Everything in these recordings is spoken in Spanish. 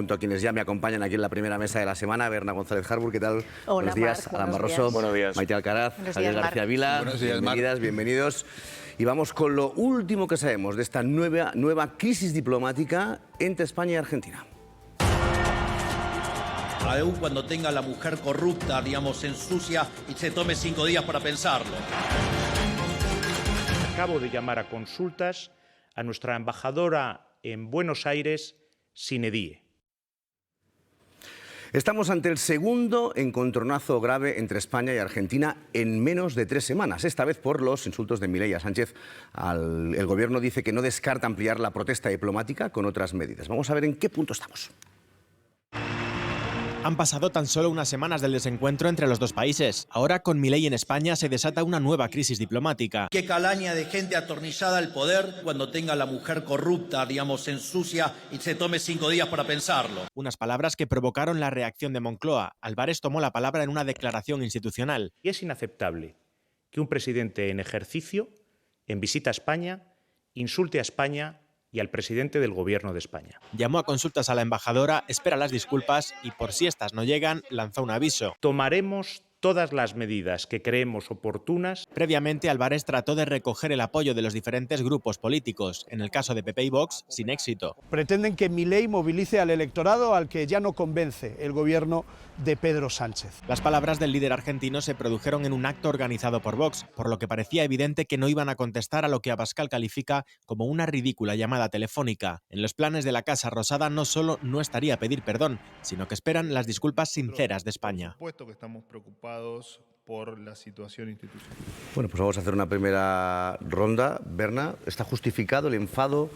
Junto a quienes ya me acompañan aquí en la primera mesa de la semana, Berna González Harbour, ¿qué tal? Hola, buenos días. Marc, Alan buenos Barroso, días. Buenos días. Maite Alcaraz, Buenos Javier días, García Marc. Vila. Buenos días, bienvenidas, bienvenidos. Y vamos con lo último que sabemos de esta nueva crisis diplomática entre España y Argentina. Aún cuando tenga a la mujer corrupta, digamos, ensucia y se tome 5 días para pensarlo. Acabo de llamar a consultas a nuestra embajadora en Buenos Aires, Sine Die. Estamos ante el segundo encontronazo grave entre España y Argentina en menos de 3 semanas, esta vez por los insultos de Milei a Sánchez. El gobierno dice que no descarta ampliar la protesta diplomática con otras medidas. Vamos a ver en qué punto estamos. Han pasado tan solo unas semanas del desencuentro entre los dos países. Ahora, con Milei en España, se desata una nueva crisis diplomática. Qué calaña de gente atornillada al poder cuando tenga a la mujer corrupta, digamos, ensucia y se tome 5 días para pensarlo. Unas palabras que provocaron la reacción de Moncloa. Álvarez tomó la palabra en una declaración institucional. Y es inaceptable que un presidente en ejercicio, en visita a España, insulte a España y al presidente del Gobierno de España. Llamó a consultas a la embajadora, espera las disculpas y, por si estas no llegan, lanzó un aviso. Tomaremos todas las medidas que creemos oportunas. Previamente, Álvarez trató de recoger el apoyo de los diferentes grupos políticos. En el caso de PP y Vox, sin éxito. Pretenden que Milei movilice al electorado al que ya no convence el gobierno de Pedro Sánchez. Las palabras del líder argentino se produjeron en un acto organizado por Vox, por lo que parecía evidente que no iban a contestar a lo que Abascal califica como una ridícula llamada telefónica. En los planes de la Casa Rosada no solo no estaría a pedir perdón, sino que esperan las disculpas sinceras de España. Por supuesto que estamos preocupados por la situación institucional. Bueno, pues vamos a hacer una primera ronda. Berna, ¿está justificado el enfado,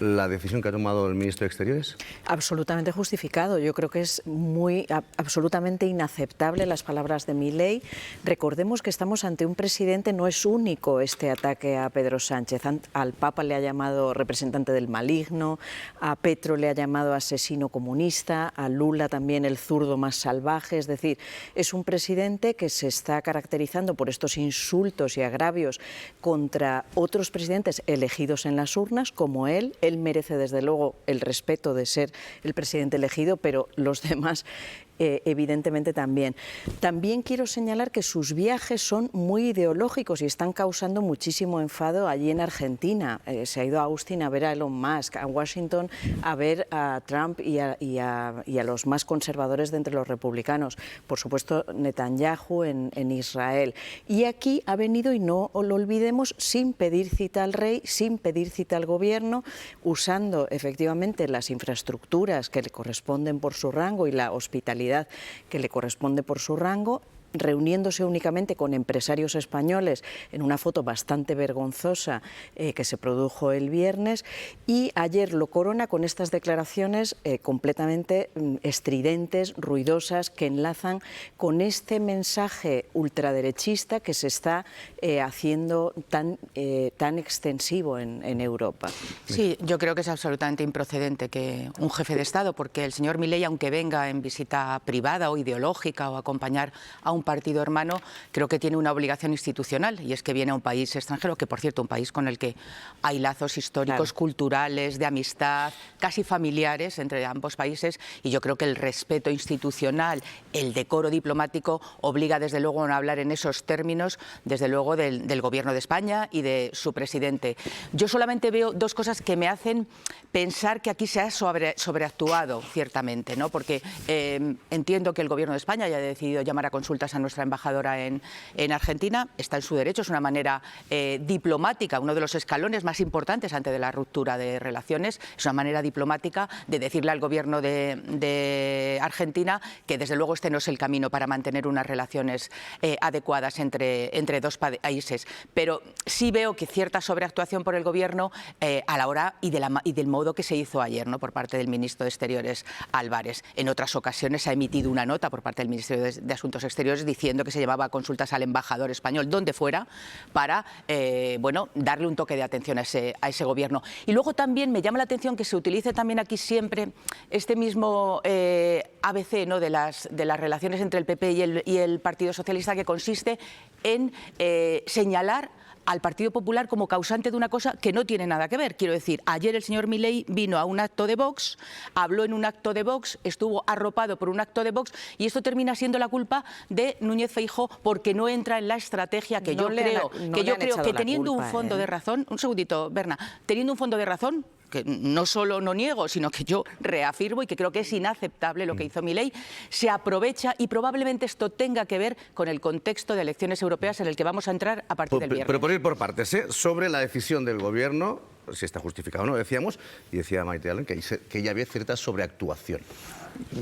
la decisión que ha tomado el ministro de Exteriores? Absolutamente justificado. Yo creo que es absolutamente inaceptable las palabras de Milei. Recordemos que estamos ante un presidente, no es único este ataque a Pedro Sánchez. Al Papa le ha llamado representante del maligno, a Petro le ha llamado asesino comunista, a Lula también el zurdo más salvaje. Es decir, es un presidente que se está caracterizando por estos insultos y agravios contra otros presidentes elegidos en las urnas, como él. Él merece, desde luego, el respeto de ser el presidente elegido, pero los demás evidentemente también. También quiero señalar que sus viajes son muy ideológicos y están causando muchísimo enfado allí en Argentina. Se ha ido a Austin a ver a Elon Musk, a Washington a ver a Trump y a los más conservadores de entre los republicanos. Por supuesto, Netanyahu en Israel. Y aquí ha venido, y no lo olvidemos, sin pedir cita al rey, sin pedir cita al gobierno, usando efectivamente las infraestructuras que le corresponden por su rango y la hospitalidad que le corresponde por su rango, reuniéndose únicamente con empresarios españoles en una foto bastante vergonzosa que se produjo el viernes, y ayer lo corona con estas declaraciones completamente estridentes, ruidosas, que enlazan con este mensaje ultraderechista que se está haciendo tan extensivo en Europa. Sí, yo creo que es absolutamente improcedente que un jefe de Estado, porque el señor Milei, aunque venga en visita privada o ideológica o acompañar a un partido hermano, creo que tiene una obligación institucional, y es que viene a un país extranjero, que por cierto un país con el que hay lazos históricos, claro, culturales, de amistad, casi familiares entre ambos países, y yo creo que el respeto institucional, el decoro diplomático obliga desde luego a no hablar en esos términos, desde luego del gobierno de España y de su presidente. Yo solamente veo dos cosas que me hacen pensar que aquí se ha sobreactuado ciertamente, ¿no? Porque entiendo que el gobierno de España haya decidido llamar a consultas a nuestra embajadora en Argentina, está en su derecho, es una manera diplomática, uno de los escalones más importantes antes de la ruptura de relaciones, es una manera diplomática de decirle al gobierno de Argentina que desde luego este no es el camino para mantener unas relaciones adecuadas entre dos países. Pero sí veo que cierta sobreactuación por el gobierno a la hora y del modo que se hizo ayer, ¿no?, por parte del ministro de Exteriores Álvarez. En otras ocasiones ha emitido una nota por parte del Ministerio de Asuntos Exteriores diciendo que se llevaba consultas al embajador español, donde fuera, para bueno, darle un toque de atención a ese gobierno. Y luego también me llama la atención que se utilice también aquí siempre este mismo ABC, ¿no?, de las relaciones entre el PP y el Partido Socialista, que consiste en señalar al Partido Popular como causante de una cosa que no tiene nada que ver. Quiero decir, ayer el señor Milei vino a un acto de Vox, habló en un acto de Vox, estuvo arropado por un acto de Vox, y esto termina siendo la culpa de Núñez Feijóo porque no entra en la estrategia que yo creo que teniendo un fondo de razón, un segundito, Berna, teniendo un fondo de razón, que no solo no niego, sino que yo reafirmo y que creo que es inaceptable lo que hizo Milei, se aprovecha, y probablemente esto tenga que ver con el contexto de elecciones europeas en el que vamos a entrar a partir del viernes. Pero por ir por partes, sobre la decisión del Gobierno, si está justificado o no, decíamos, y decía Maite Allen que ya había cierta sobreactuación.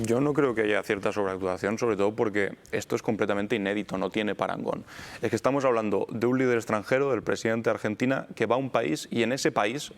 Yo no creo que haya cierta sobreactuación, sobre todo porque esto es completamente inédito, no tiene parangón. Es que estamos hablando de un líder extranjero, del presidente de Argentina, que va a un país y en ese país,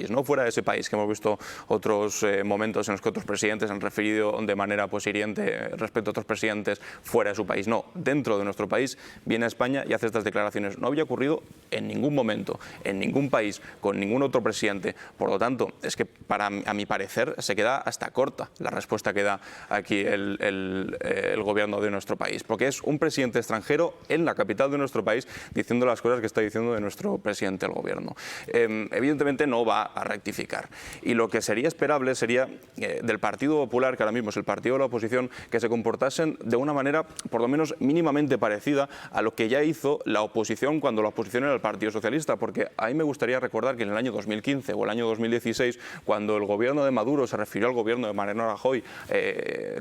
no fuera de ese país, que hemos visto otros momentos en los que otros presidentes han referido de manera hiriente respecto a otros presidentes fuera de su país. No, dentro de nuestro país viene a España y hace estas declaraciones. No había ocurrido en ningún momento, en ningún país, con ningún otro presidente. Por lo tanto, es que a mi parecer se queda hasta corta la respuesta que da aquí el gobierno de nuestro país, porque es un presidente extranjero en la capital de nuestro país diciendo las cosas que está diciendo de nuestro presidente del gobierno. Evidentemente no va a rectificar, y lo que sería esperable sería del Partido Popular, que ahora mismo es el partido de la oposición, que se comportasen de una manera por lo menos mínimamente parecida a lo que ya hizo la oposición cuando la oposición era el Partido Socialista, porque a mí me gustaría recordar que en el año 2015 o el año 2016, cuando el gobierno de Maduro se refirió al gobierno de Mariano Rajoy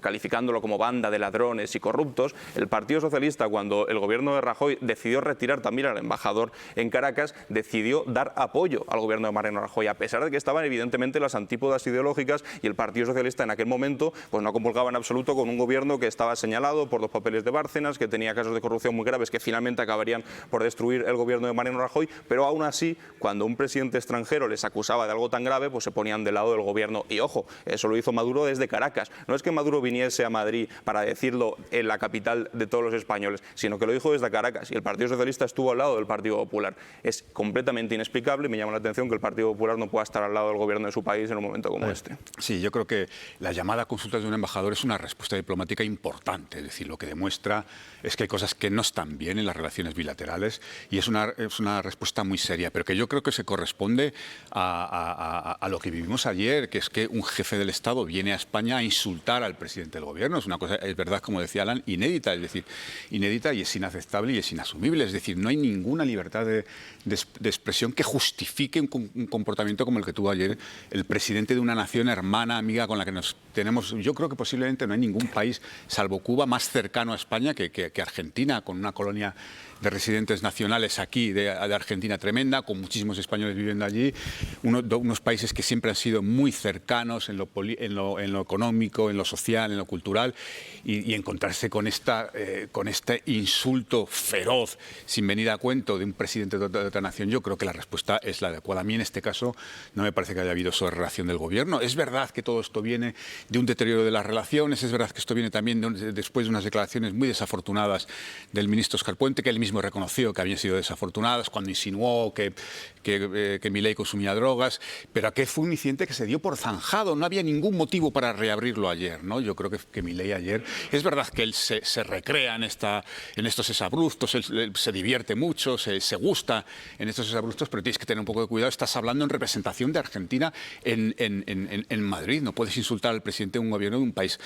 calificándolo como banda de ladrones y corruptos, el Partido Socialista, cuando el gobierno de Rajoy decidió retirar también al embajador en Caracas, decidió dar apoyo al gobierno de Mariano Rajoy, a pesar de que estaban evidentemente las antípodas ideológicas, y el Partido Socialista en aquel momento pues no comulgaba en absoluto con un gobierno que estaba señalado por los papeles de Bárcenas, que tenía casos de corrupción muy graves que finalmente acabarían por destruir el gobierno de Mariano Rajoy, pero aún así, cuando un presidente extranjero les acusaba de algo tan grave, pues se ponían del lado del gobierno. Y ojo, eso lo hizo Maduro desde Caracas. No es que Maduro viniese a Madrid para decirlo en la capital de todos los españoles, sino que lo dijo desde Caracas, y el Partido Socialista estuvo al lado del Partido Popular. Es completamente inexplicable, y me llama la atención que el Partido Popular no pueda estar al lado del gobierno de su país en un momento como este. Sí, yo creo que la llamada a consultas de un embajador es una respuesta diplomática importante, es decir, lo que demuestra es que hay cosas que no están bien en las relaciones bilaterales, y es una respuesta muy seria, pero que yo creo que se corresponde a lo que vivimos ayer, que es que un jefe del Estado viene a España a insultar al presidente del gobierno. Es una cosa, es verdad, como decía Alan, inédita, es decir, inédita, y es inaceptable y es inasumible. Es decir, no hay ninguna libertad de expresión que justifique un comportamiento como el que tuvo ayer el presidente de una nación hermana, amiga, con la que nos tenemos. Yo creo que posiblemente no hay ningún país, salvo Cuba, más cercano a España que Argentina, con una colonia de residentes nacionales aquí de Argentina tremenda, con muchísimos españoles viviendo allí, unos países que siempre han sido muy cercanos en lo económico, en lo social, en lo cultural, y encontrarse con este insulto feroz, sin venir a cuento, de un presidente de otra nación. Yo creo que la respuesta es la adecuada. A mí en este caso no me parece que haya habido sobrereacción del gobierno. Es verdad que todo esto viene de un deterioro de las relaciones, es verdad que esto viene también después de unas declaraciones muy desafortunadas del ministro Óscar Puente, que él mismo reconoció que habían sido desafortunadas cuando insinuó que Milei consumía drogas, pero aquel fue un incidente que se dio por zanjado, no había ningún motivo para reabrirlo ayer, ¿no? Yo creo que Milei ayer, es verdad que él se recrea en estos exabruptos, él se divierte mucho, se gusta en estos exabruptos, pero tienes que tener un poco de cuidado. Estás hablando en representación de Argentina en Madrid, no puedes insultar al presidente de un gobierno de un país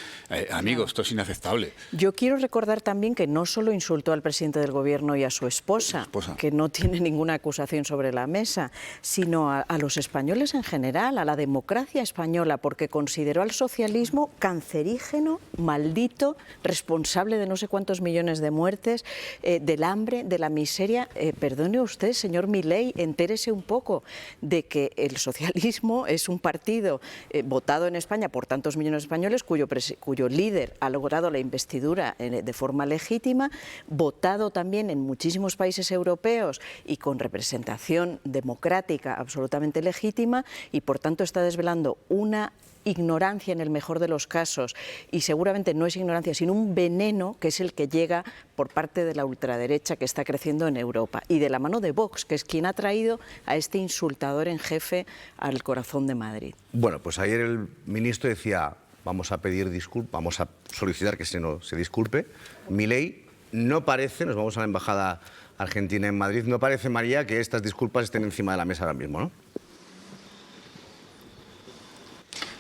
amigo, esto es inaceptable. Yo quiero recordar también que no solo insultó al presidente del gobierno y a su esposa, que no tiene ninguna acusación sobre la mesa, sino a los españoles en general, a la democracia española, porque consideró al socialismo cancerígeno, maldito, responsable de no sé cuántos millones de muertes, del hambre, de la miseria. Perdone usted, señor Milei, entérese un poco de que el socialismo es un partido votado en España por tantos millones de españoles, cuyo líder ha logrado la investidura de forma legítima, votado también en muchísimos países europeos y con representación democrática absolutamente legítima, y por tanto está desvelando una ignorancia en el mejor de los casos, y seguramente no es ignorancia sino un veneno que es el que llega por parte de la ultraderecha que está creciendo en Europa, y de la mano de Vox, que es quien ha traído a este insultador en jefe al corazón de Madrid. Bueno, pues ayer el ministro decía, vamos a pedir disculpas, vamos a solicitar que se disculpe. Milei no parece, nos vamos a la Embajada Argentina en Madrid, no parece, María, que estas disculpas estén encima de la mesa ahora mismo, ¿no?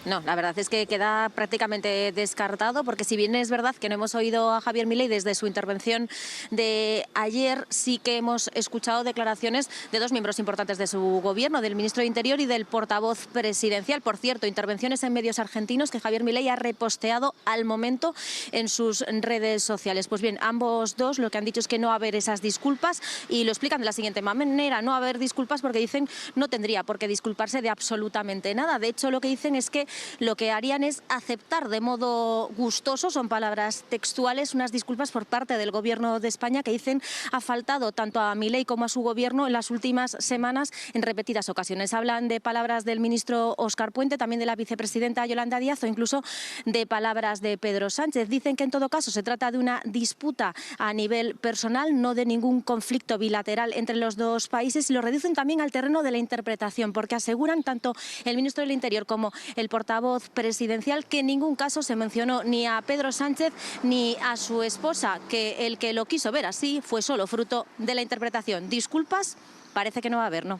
No, la verdad es que queda prácticamente descartado, porque si bien es verdad que no hemos oído a Javier Milei desde su intervención de ayer, sí que hemos escuchado declaraciones de dos miembros importantes de su gobierno, del ministro de Interior y del portavoz presidencial. Por cierto, intervenciones en medios argentinos que Javier Milei ha reposteado al momento en sus redes sociales. Pues bien, ambos dos lo que han dicho es que no va a haber esas disculpas, y lo explican de la siguiente manera: no va a haber disculpas porque dicen no tendría por qué disculparse de absolutamente nada. De hecho, lo que dicen es que lo que harían es aceptar de modo gustoso, son palabras textuales, unas disculpas por parte del Gobierno de España, que dicen ha faltado tanto a Milei como a su gobierno en las últimas semanas en repetidas ocasiones. Hablan de palabras del ministro Óscar Puente, también de la vicepresidenta Yolanda Díaz o incluso de palabras de Pedro Sánchez. Dicen que en todo caso se trata de una disputa a nivel personal, no de ningún conflicto bilateral entre los dos países, y lo reducen también al terreno de la interpretación, porque aseguran tanto el ministro del Interior como el portavoz presidencial que en ningún caso se mencionó ni a Pedro Sánchez ni a su esposa, que el que lo quiso ver así fue solo fruto de la interpretación. Disculpas parece que no va a haber, ¿no?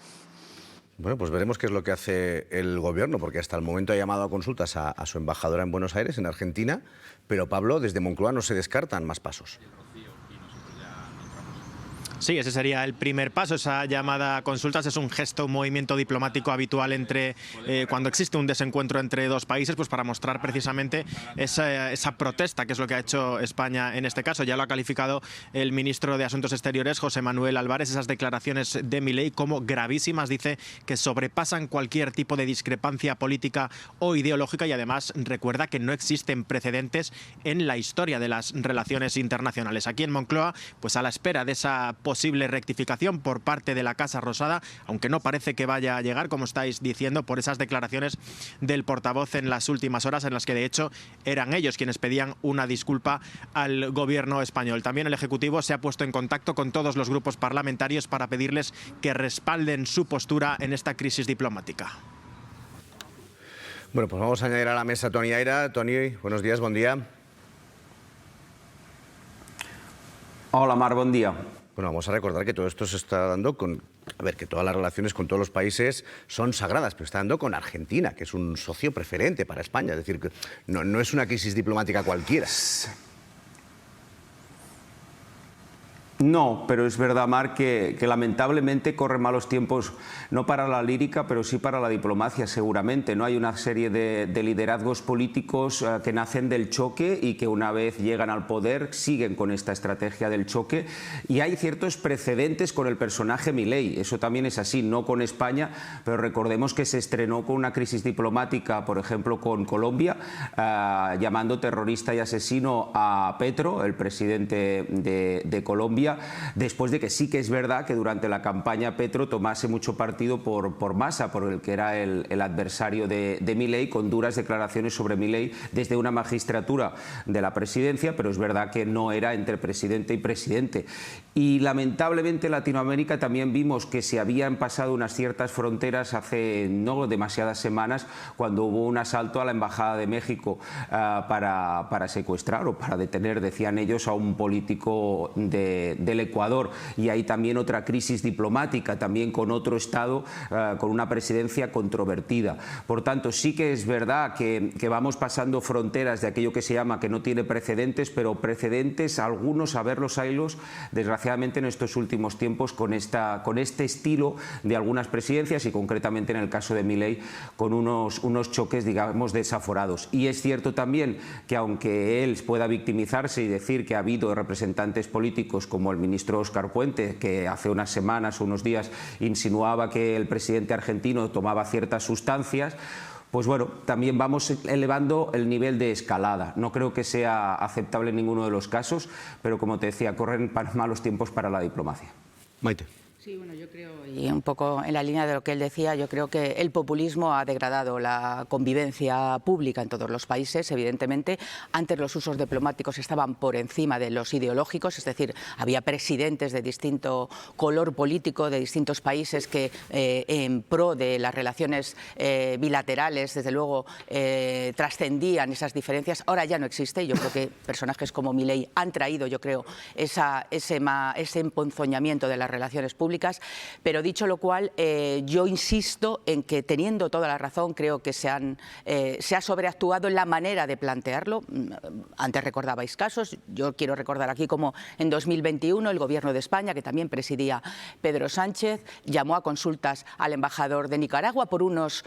Bueno, pues veremos qué es lo que hace el Gobierno, porque hasta el momento ha llamado a consultas a su embajadora en Buenos Aires, en Argentina, pero, Pablo, desde Moncloa no se descartan más pasos. Sí, ese sería el primer paso. Esa llamada a consultas es un gesto, un movimiento diplomático habitual entre cuando existe un desencuentro entre dos países, pues para mostrar precisamente esa protesta, que es lo que ha hecho España en este caso. Ya lo ha calificado el ministro de Asuntos Exteriores, José Manuel Álvarez, esas declaraciones de Milei como gravísimas. Dice que sobrepasan cualquier tipo de discrepancia política o ideológica, y además recuerda que no existen precedentes en la historia de las relaciones internacionales. Aquí en Moncloa, pues a la espera de esa posible rectificación por parte de la Casa Rosada, aunque no parece que vaya a llegar, como estáis diciendo, por esas declaraciones del portavoz en las últimas horas, en las que de hecho eran ellos quienes pedían una disculpa al gobierno español. También el Ejecutivo se ha puesto en contacto con todos los grupos parlamentarios para pedirles que respalden su postura en esta crisis diplomática. Bueno, pues vamos a añadir a la mesa a Toni Aira. Toni, buenos días, buen día. Hola, Mar, buen día. Bueno, vamos a recordar que todo esto se está dando con... A ver, que todas las relaciones con todos los países son sagradas, pero está dando con Argentina, que es un socio preferente para España. Es decir, que no es una crisis diplomática cualquiera. No, pero es verdad, Mar, que lamentablemente corren malos tiempos, no para la lírica, pero sí para la diplomacia, seguramente. ¿No? Hay una serie de liderazgos políticos que nacen del choque y que una vez llegan al poder siguen con esta estrategia del choque. Y hay ciertos precedentes con el personaje Milei. Eso también es así, no con España, pero recordemos que se estrenó con una crisis diplomática, por ejemplo, con Colombia, llamando terrorista y asesino a Petro, el presidente de Colombia, después de que sí que es verdad que durante la campaña Petro tomase mucho partido por Massa, por el que era el adversario de Milei, con duras declaraciones sobre Milei desde una magistratura de la presidencia, pero es verdad que no era entre presidente y presidente. Y lamentablemente en Latinoamérica también vimos que se habían pasado unas ciertas fronteras hace no demasiadas semanas, cuando hubo un asalto a la Embajada de México para secuestrar o para detener, decían ellos, a un político del Ecuador. Y hay también otra crisis diplomática, también con otro Estado, con una presidencia controvertida. Por tanto, sí que es verdad que vamos pasando fronteras de aquello que se llama que no tiene precedentes, pero precedentes, algunos, a verlos, haylos, desgraciadamente en estos últimos tiempos con este estilo de algunas presidencias, y concretamente en el caso de Milei con unos choques, digamos, desaforados. Y es cierto también que aunque él pueda victimizarse y decir que ha habido representantes políticos como el ministro Óscar Puente, que hace unas semanas o unos días insinuaba que el presidente argentino tomaba ciertas sustancias, pues bueno, también vamos elevando el nivel de escalada. No creo que sea aceptable en ninguno de los casos, pero como te decía, corren malos tiempos para la diplomacia. Maite. Sí, bueno, yo creo, y un poco en la línea de lo que él decía, yo creo que el populismo ha degradado la convivencia pública en todos los países, evidentemente. Antes los usos diplomáticos estaban por encima de los ideológicos, es decir, había presidentes de distinto color político de distintos países que en pro de las relaciones bilaterales, desde luego, trascendían esas diferencias. Ahora ya no existe. Yo creo que personajes como Milei han traído, yo creo, ese emponzoñamiento de las relaciones públicas. Pero dicho lo cual, yo insisto en que, teniendo toda la razón, creo que se ha sobreactuado en la manera de plantearlo. Antes recordabais casos, yo quiero recordar aquí como en 2021 el Gobierno de España, que también presidía Pedro Sánchez, llamó a consultas al embajador de Nicaragua por unos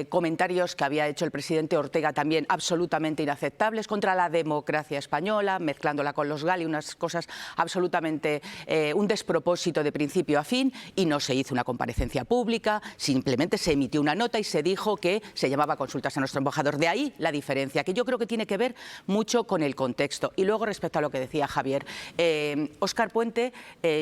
comentarios que había hecho el presidente Ortega, también absolutamente inaceptables, contra la democracia española, mezclándola con los GAL y unas cosas absolutamente, un despropósito de principio a fin, y no se hizo una comparecencia pública, simplemente se emitió una nota y se dijo que se llamaba a consultas a nuestro embajador. De ahí la diferencia, que yo creo que tiene que ver mucho con el contexto. Y luego, respecto a lo que decía Javier, Óscar Puente,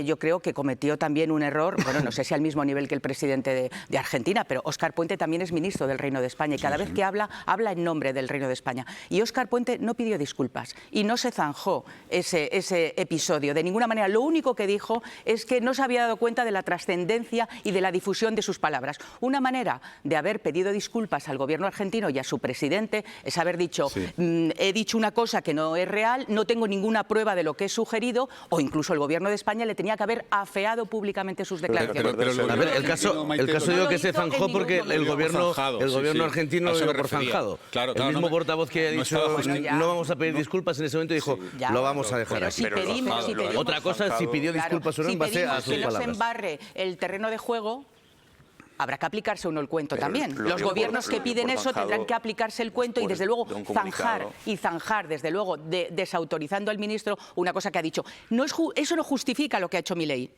yo creo que cometió también un error, bueno, no sé si al mismo nivel que el presidente de Argentina, pero Óscar Puente también es ministro del Reino de España y cada vez que habla en nombre del Reino de España. Y Óscar Puente no pidió disculpas y no se zanjó ese episodio de ninguna manera. Lo único que dijo es que no se había dado cuenta de la trascendencia y de la difusión de sus palabras. Una manera de haber pedido disculpas al gobierno argentino y a su presidente es haber dicho, he dicho una cosa que no es real, no tengo ninguna prueba de lo que he sugerido, o incluso el gobierno de España le tenía que haber afeado públicamente sus declaraciones. A ver, el caso digo que se zanjó porque el gobierno argentino lo dio por zanjado. El mismo portavoz que ha dicho no vamos a pedir disculpas en ese momento dijo lo vamos a dejar así. Otra cosa es si pidió disculpas o no en base a sus palabras. Si no se embarre el terreno de juego, habrá que aplicarse uno el cuento también. Los gobiernos que piden eso tendrán que aplicarse el cuento y, desde luego, zanjar, desde luego, desautorizando al ministro una cosa que ha dicho. Eso no justifica lo que ha hecho Milei.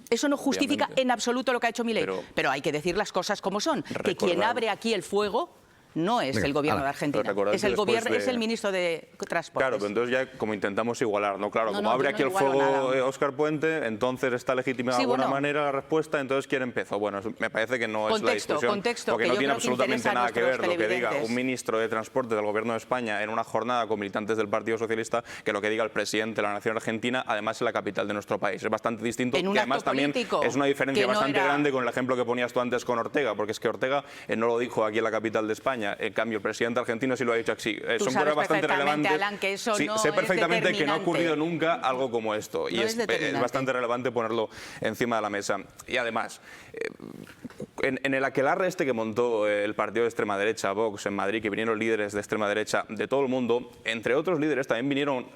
Eso no justifica en absoluto lo que ha hecho Milei. Pero hay que decir las cosas como son. Que quien abre aquí el fuego no es el gobierno de Argentina, es el gobierno, es el ministro de Transportes. Claro, pero entonces ya como intentamos igualar, ¿no? Claro, como abre aquí el fuego Óscar Puente, entonces está legitimada de alguna manera la respuesta, entonces ¿quién empezó? Bueno, me parece que no es la discusión, porque no tiene absolutamente nada que ver lo que diga un ministro de Transportes del gobierno de España en una jornada con militantes del Partido Socialista que lo que diga el presidente de la nación argentina, además en la capital de nuestro país. Es bastante distinto, y además también es una diferencia bastante grande con el ejemplo que ponías tú antes con Ortega, porque es que Ortega no lo dijo aquí en la capital de España. En cambio, el presidente argentino sí lo ha dicho así. Son cosas bastante relevantes. Alan, que eso sí, no sé perfectamente es que no ha ocurrido nunca algo como esto. Y es bastante relevante ponerlo encima de la mesa. Y además, en el aquelarre este que montó el partido de extrema derecha, Vox, en Madrid, que vinieron líderes de extrema derecha de todo el mundo, entre otros líderes también vinieron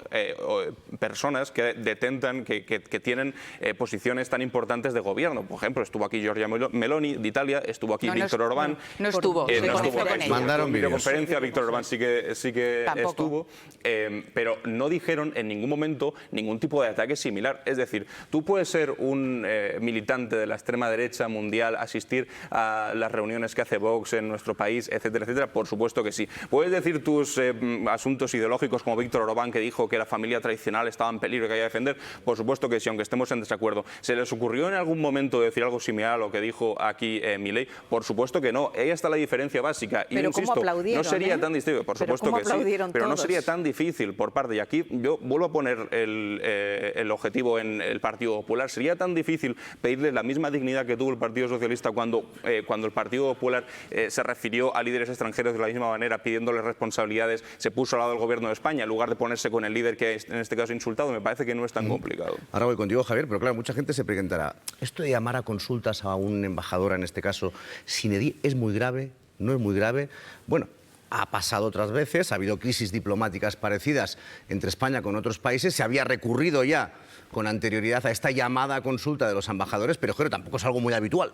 personas que detentan, que tienen posiciones tan importantes de gobierno. Por ejemplo, estuvo aquí Giorgia Meloni de Italia, estuvo aquí Víctor Orbán. No estuvo. Mandaron videoconferencia, Víctor Orbán sí que estuvo, pero no dijeron en ningún momento ningún tipo de ataque similar. Es decir, tú puedes ser un militante de la extrema derecha mundial, asistir a las reuniones que hace Vox en nuestro país, etcétera, etcétera, por supuesto que sí. Puedes decir tus asuntos ideológicos como Víctor Orbán, que dijo que la familia tradicional estaba en peligro y que había que defender, por supuesto que sí, aunque estemos en desacuerdo. ¿Se les ocurrió en algún momento decir algo similar a lo que dijo aquí Milei? Por supuesto que no. Ahí está la diferencia básica. Y insisto, no sería tan distinto, por supuesto que sí, pero no sería tan difícil por parte, y aquí yo vuelvo a poner el objetivo en el Partido Popular, sería tan difícil pedirle la misma dignidad que tuvo el Partido Socialista cuando el Partido Popular se refirió a líderes extranjeros de la misma manera, pidiéndoles responsabilidades, se puso al lado del gobierno de España en lugar de ponerse con el líder que en este caso ha insultado. Me parece que no es tan complicado. Ahora voy contigo, Javier, pero claro, mucha gente se preguntará, ¿esto de llamar a consultas a un embajador, en este caso Zinedine, es muy grave? ¿No es muy grave? Bueno, ha pasado otras veces, ha habido crisis diplomáticas parecidas entre España con otros países, se había recurrido ya con anterioridad a esta llamada a consulta de los embajadores, pero claro, tampoco es algo muy habitual.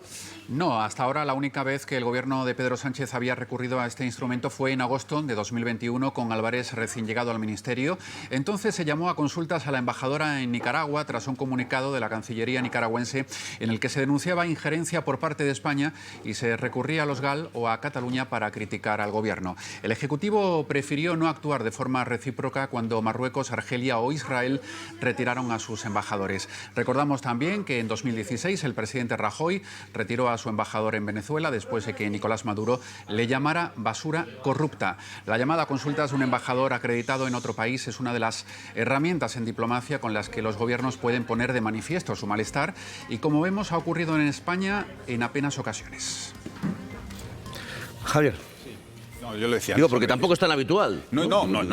No, hasta ahora la única vez que el gobierno de Pedro Sánchez había recurrido a este instrumento fue en agosto de 2021 con Álvarez recién llegado al ministerio. Entonces se llamó a consultas a la embajadora en Nicaragua tras un comunicado de la Cancillería nicaragüense en el que se denunciaba injerencia por parte de España y se recurría a los GAL o a Cataluña para criticar al gobierno. El Ejecutivo prefirió no actuar de forma recíproca cuando Marruecos, Argelia o Israel retiraron a sus embajadores. Recordamos también que en 2016 el presidente Rajoy retiró a su embajador en Venezuela después de que Nicolás Maduro le llamara basura corrupta. La llamada a consultas de un embajador acreditado en otro país es una de las herramientas en diplomacia con las que los gobiernos pueden poner de manifiesto su malestar y, como vemos, ha ocurrido en España en apenas ocasiones. Javier. No, yo lo decía. Digo, porque tampoco es tan habitual. No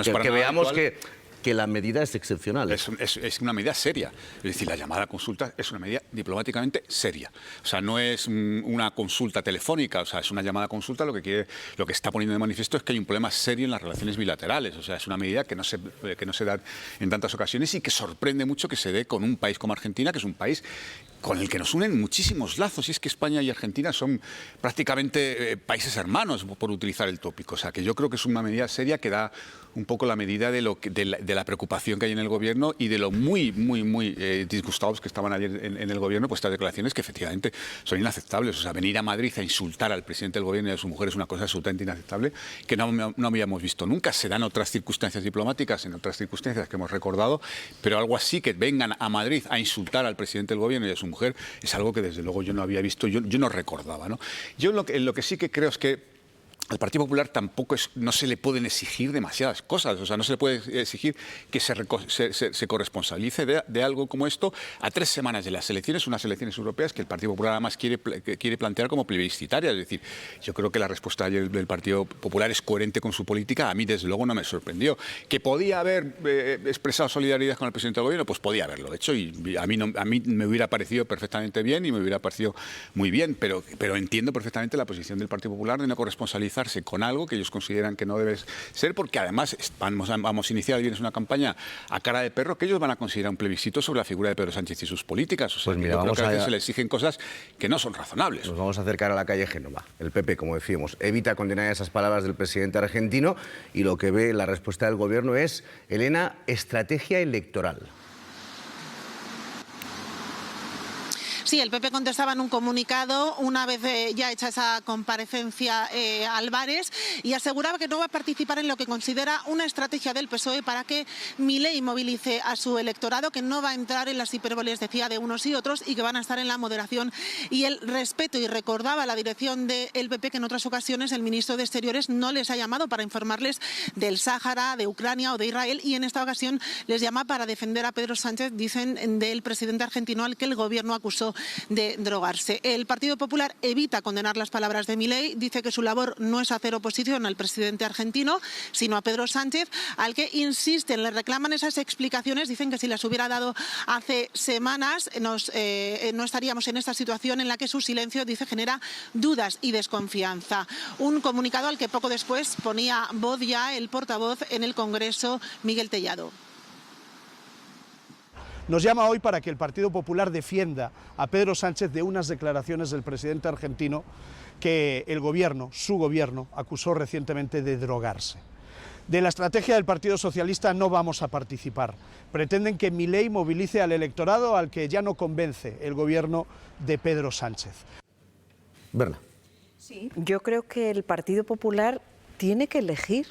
es para que nada veamos habitual. que la medida es excepcional. Es una medida seria. Es decir, la llamada a consulta es una medida diplomáticamente seria. O sea, no es una consulta telefónica, o sea, es una llamada a consulta. Lo que está poniendo de manifiesto es que hay un problema serio en las relaciones bilaterales. O sea, es una medida que no se da en tantas ocasiones y que sorprende mucho que se dé con un país como Argentina, que es un país con el que nos unen muchísimos lazos. Y es que España y Argentina son prácticamente países hermanos, por utilizar el tópico. O sea, que yo creo que es una medida seria que da un poco la medida de la preocupación que hay en el gobierno y de lo muy disgustados que estaban ayer en el gobierno, pues estas declaraciones que efectivamente son inaceptables. O sea, venir a Madrid a insultar al presidente del gobierno y a su mujer es una cosa absolutamente inaceptable que no habíamos visto nunca. Se dan otras circunstancias diplomáticas, en otras circunstancias que hemos recordado, pero algo así, que vengan a Madrid a insultar al presidente del gobierno y a su mujer, es algo que desde luego yo no había visto, yo no recordaba, ¿no? Yo lo que sí que creo es que al Partido Popular no se le pueden exigir demasiadas cosas. O sea, no se le puede exigir que se corresponsabilice de algo como esto a 3 semanas de las elecciones, unas elecciones europeas que el Partido Popular además quiere plantear como plebiscitarias. Es decir, yo creo que la respuesta ayer del Partido Popular es coherente con su política. A mí, desde luego, no me sorprendió. ¿Que podía haber expresado solidaridad con el presidente del gobierno? Pues podía haberlo hecho, y a mí me hubiera parecido perfectamente bien y me hubiera parecido muy bien, pero entiendo perfectamente la posición del Partido Popular de no corresponsabilizar con algo que ellos consideran que no debe ser, porque además vamos a iniciar una campaña a cara de perro que ellos van a considerar un plebiscito sobre la figura de Pedro Sánchez y sus políticas. O sea, pues mira, yo creo que a veces se le exigen cosas que no son razonables. Nos vamos a acercar a la calle Génova. El PP, como decíamos, evita condenar esas palabras del presidente argentino y lo que ve la respuesta del gobierno es, Elena, estrategia electoral. Sí, el PP contestaba en un comunicado una vez ya hecha esa comparecencia Álvarez y aseguraba que no va a participar en lo que considera una estrategia del PSOE para que Milei movilice a su electorado, que no va a entrar en las hipérboles, decía, de unos y otros, y que van a estar en la moderación y el respeto. Y recordaba a la dirección del PP que en otras ocasiones el ministro de Exteriores no les ha llamado para informarles del Sáhara, de Ucrania o de Israel, y en esta ocasión les llama para defender a Pedro Sánchez, dicen, del presidente argentino al que el gobierno acusó de drogarse. El Partido Popular evita condenar las palabras de Milei, dice que su labor no es hacer oposición al presidente argentino, sino a Pedro Sánchez, al que insisten, le reclaman esas explicaciones, dicen que si las hubiera dado hace semanas no estaríamos en esta situación en la que su silencio, dice, genera dudas y desconfianza. Un comunicado al que poco después ponía voz ya el portavoz en el Congreso, Miguel Tellado. Nos llama hoy para que el Partido Popular defienda a Pedro Sánchez de unas declaraciones del presidente argentino que el gobierno, su gobierno, acusó recientemente de drogarse. De la estrategia del Partido Socialista no vamos a participar. Pretenden que Milei movilice al electorado al que ya no convence el gobierno de Pedro Sánchez. Berna. Sí, yo creo que el Partido Popular tiene que elegir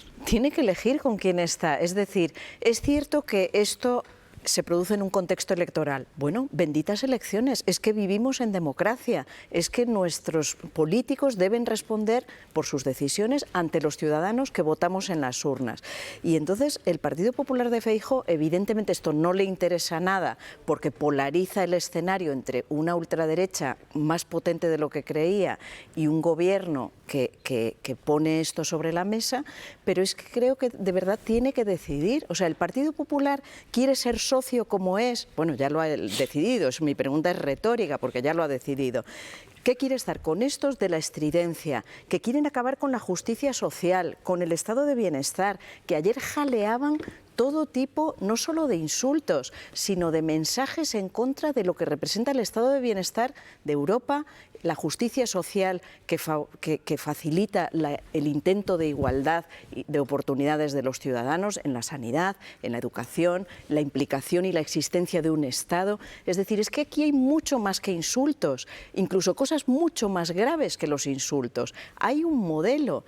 con quién está. Es decir, es cierto que esto se produce en un contexto electoral. Bueno, benditas elecciones, es que vivimos en democracia, es que nuestros políticos deben responder por sus decisiones ante los ciudadanos que votamos en las urnas. Y entonces el Partido Popular de Feijóo, evidentemente esto no le interesa nada porque polariza el escenario entre una ultraderecha más potente de lo que creía y un gobierno que pone esto sobre la mesa, pero es que creo que de verdad tiene que decidir. O sea, el Partido Popular quiere ser socio como es, bueno, ya lo ha decidido, mi pregunta es retórica porque ya lo ha decidido. ¿Qué quiere estar con estos de la estridencia, que quieren acabar con la justicia social, con el estado de bienestar, que ayer jaleaban todo tipo, no solo de insultos, sino de mensajes en contra de lo que representa el estado de bienestar de Europa, la justicia social que facilita el intento de igualdad de oportunidades de los ciudadanos en la sanidad, en la educación, la implicación y la existencia de un Estado. Es decir, es que aquí hay mucho más que insultos, incluso cosas mucho más graves que los insultos. Hay un modelo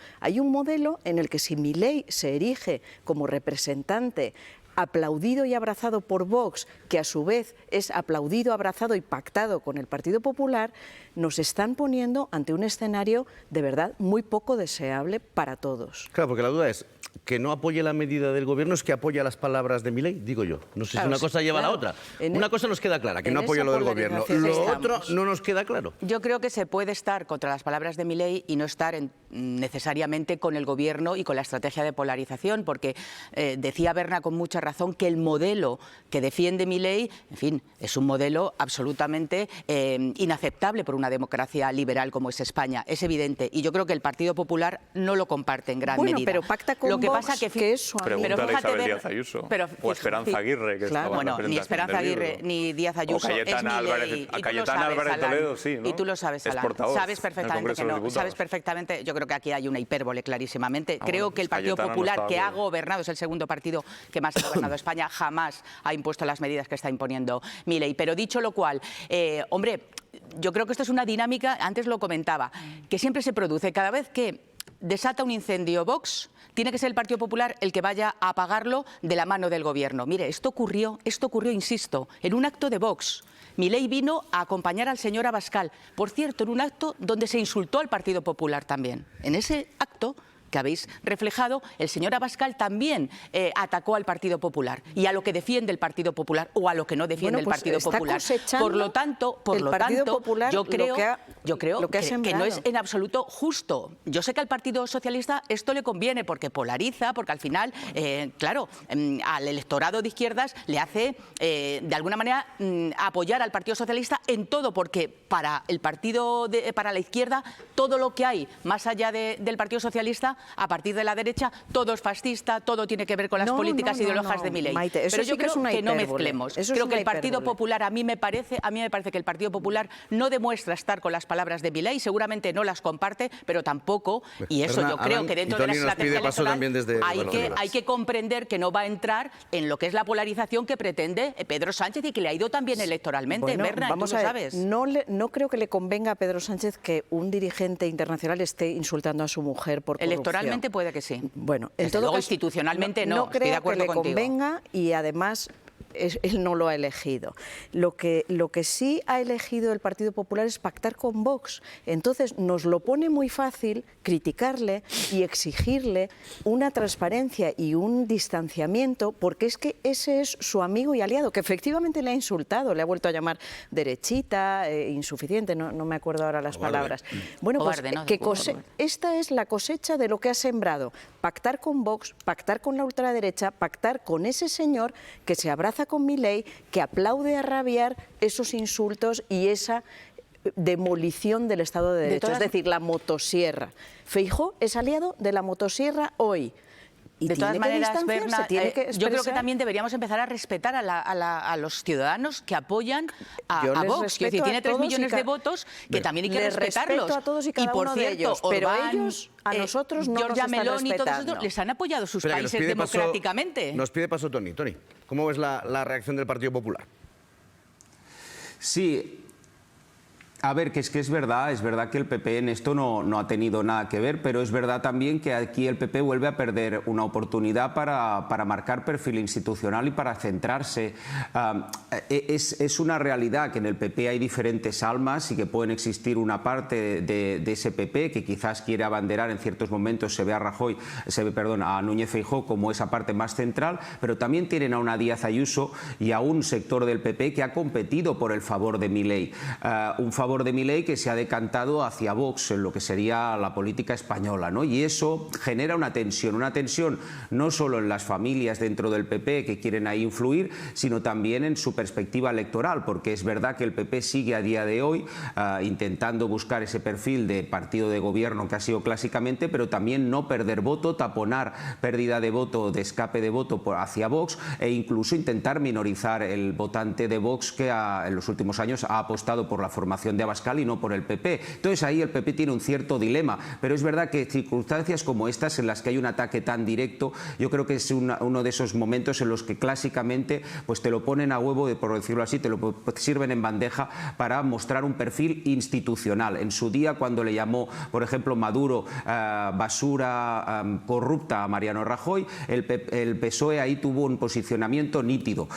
en el que si Milei se erige como representante aplaudido y abrazado por Vox, que a su vez es aplaudido, abrazado y pactado con el Partido Popular, nos están poniendo ante un escenario de verdad muy poco deseable para todos. Claro, porque la duda es que no apoye la medida del Gobierno, es que apoya las palabras de Milei, digo yo. No sé si una cosa lleva a la otra. Una cosa nos queda clara, que no apoya lo del Gobierno. Lo otro no nos queda claro. Yo creo que se puede estar contra las palabras de Milei y no estar necesariamente con el Gobierno y con la estrategia de polarización, porque decía Berna con mucha razón que el modelo que defiende Milei, en fin, es un modelo absolutamente inaceptable por una democracia liberal como es España, es evidente. Y yo creo que el Partido Popular no lo comparte en gran medida. Pero pacta con Lo que Vox, pasa que es su amigo. Pregúntale a Isabel Díaz Ayuso, o Esperanza Aguirre, que estaba Bueno, ni Esperanza Aguirre ni Díaz Ayuso es Milei. A Cayetana Álvarez Toledo sí, ¿no? Y tú lo sabes, Alán. Sabes perfectamente que no. Sabes perfectamente, yo creo que aquí hay una hipérbole clarísimamente. Creo que el Partido Popular, que ha gobernado, es el segundo partido que más ha gobernado España, jamás ha impuesto las medidas que está imponiendo Milei. Pero dicho lo cual, hombre, yo creo que esto es una dinámica, antes lo comentaba, que siempre se produce cada vez que desata un incendio Vox, tiene que ser el Partido Popular el que vaya a apagarlo de la mano del Gobierno. Mire, esto ocurrió, insisto, en un acto de Vox. Milei vino a acompañar al señor Abascal, por cierto, en un acto donde se insultó al Partido Popular también. En ese acto que habéis reflejado, el señor Abascal también atacó al Partido Popular y a lo que defiende el Partido Popular o a lo que no defiende el Partido Popular. Por lo tanto, yo creo que no es en absoluto justo. Yo sé que al Partido Socialista esto le conviene porque polariza, porque al final, claro, al electorado de izquierdas le hace, de alguna manera, apoyar al Partido Socialista en todo, porque para para la izquierda, todo lo que hay más allá del Partido Socialista, a partir de la derecha, todo es fascista, todo tiene que ver con las políticas ideológicas de Milei. Maite, pero yo creo que no mezclemos. Creo que el Partido Popular, a mí me parece que el Partido Popular no demuestra estar con las palabras de Milei, seguramente no las comparte, pero tampoco, y eso yo creo que dentro de la estrategia electoral hay que comprender que no va a entrar en lo que es la polarización que pretende Pedro Sánchez y que le ha ido también electoralmente. Bueno, Berna, vamos tú lo a ver, sabes. No creo que le convenga a Pedro Sánchez que un dirigente internacional esté insultando a su mujer por corrupción. Electoralmente puede que sí. Bueno, en todo caso, institucionalmente no creo estoy de acuerdo que le contigo. Convenga y además él no lo ha elegido. Lo que sí ha elegido el Partido Popular es pactar con Vox. Entonces nos lo pone muy fácil criticarle y exigirle una transparencia y un distanciamiento, porque es que ese es su amigo y aliado, que efectivamente le ha insultado, le ha vuelto a llamar derechita, insuficiente, no me acuerdo ahora las palabras. Bueno, pues esta es la cosecha de lo que ha sembrado. Pactar con Vox, pactar con la ultraderecha, pactar con ese señor que se abraza con Milei, que aplaude a rabiar esos insultos y esa demolición del Estado de Derecho, es decir, la motosierra. Feijóo es aliado de la motosierra hoy. Y de todas maneras, Berna, yo creo que también deberíamos empezar a respetar a los ciudadanos que apoyan a Vox. Es decir, tiene 3 millones de votos que también hay que respetarlos. Respeto a todos y cada uno de ellos, pero ellos a nosotros no nos están Meloni y todos respetando. estos les han apoyado sus países democráticamente. Nos pide paso Toni. Toni, ¿cómo ves la reacción del Partido Popular? Sí. A ver, que es verdad que el PP en esto no ha tenido nada que ver, pero es verdad también que aquí el PP vuelve a perder una oportunidad para marcar perfil institucional y para centrarse. Es una realidad que en el PP hay diferentes almas y que pueden existir una parte de ese PP que quizás quiere abanderar en ciertos momentos, se ve a Núñez Feijóo como esa parte más central, pero también tienen a una Díaz Ayuso y a un sector del PP que ha competido por el favor de Milei, un favor favor de Milei que se ha decantado hacia Vox en lo que sería la política española, ¿no? Y eso genera una tensión no solo en las familias dentro del PP que quieren ahí influir, sino también en su perspectiva electoral, porque es verdad que el PP sigue a día de hoy intentando buscar ese perfil de partido de gobierno que ha sido clásicamente, pero también no perder voto, taponar pérdida de voto, de escape de voto hacia Vox e incluso intentar minorizar el votante de Vox que en los últimos años ha apostado por la formación de Abascal y no por el PP. Entonces ahí el PP tiene un cierto dilema, pero es verdad que circunstancias como estas en las que hay un ataque tan directo, yo creo que es uno de esos momentos en los que clásicamente pues te lo ponen a huevo, por decirlo así, te lo sirven en bandeja para mostrar un perfil institucional. En su día, cuando le llamó, por ejemplo, Maduro basura corrupta a Mariano Rajoy, el PSOE ahí tuvo un posicionamiento nítido.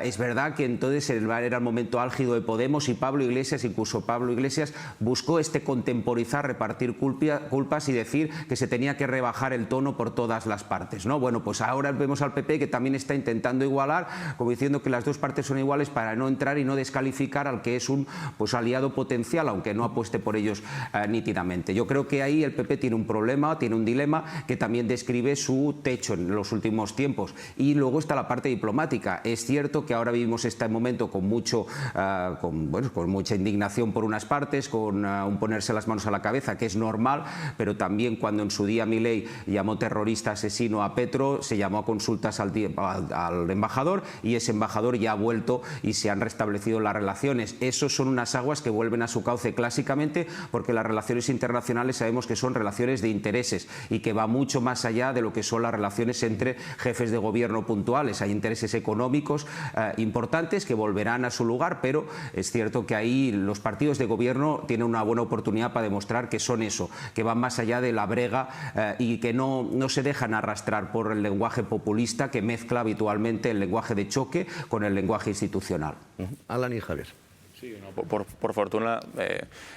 Es verdad que entonces era el momento álgido de Podemos y Pablo Iglesias, incluso Pablo Iglesias buscó contemporizar, repartir culpas y decir que se tenía que rebajar el tono por todas las partes, ¿no? Bueno, pues ahora vemos al PP que también está intentando igualar, como diciendo que las dos partes son iguales para no entrar y no descalificar al que es un aliado potencial, aunque no apueste por ellos nítidamente. Yo creo que ahí el PP tiene un problema, tiene un dilema que también describe su techo en los últimos tiempos. Y luego está la parte diplomática. Es cierto que ahora vivimos este momento con mucha indignación por unas partes, con un ponerse las manos a la cabeza, que es normal, pero también cuando en su día Milei llamó terrorista asesino a Petro, se llamó a consultas al embajador y ese embajador ya ha vuelto y se han restablecido las relaciones. Esos son unas aguas que vuelven a su cauce clásicamente porque las relaciones internacionales sabemos que son relaciones de intereses y que va mucho más allá de lo que son las relaciones entre jefes de gobierno puntuales. Hay intereses económicos importantes que volverán a su lugar, pero es cierto que ahí los partidos de gobierno tienen una buena oportunidad para demostrar que son eso, que van más allá de la brega y que no se dejan arrastrar por el lenguaje populista que mezcla habitualmente el lenguaje de choque con el lenguaje institucional. Alan y Javier. Sí, no, por fortuna,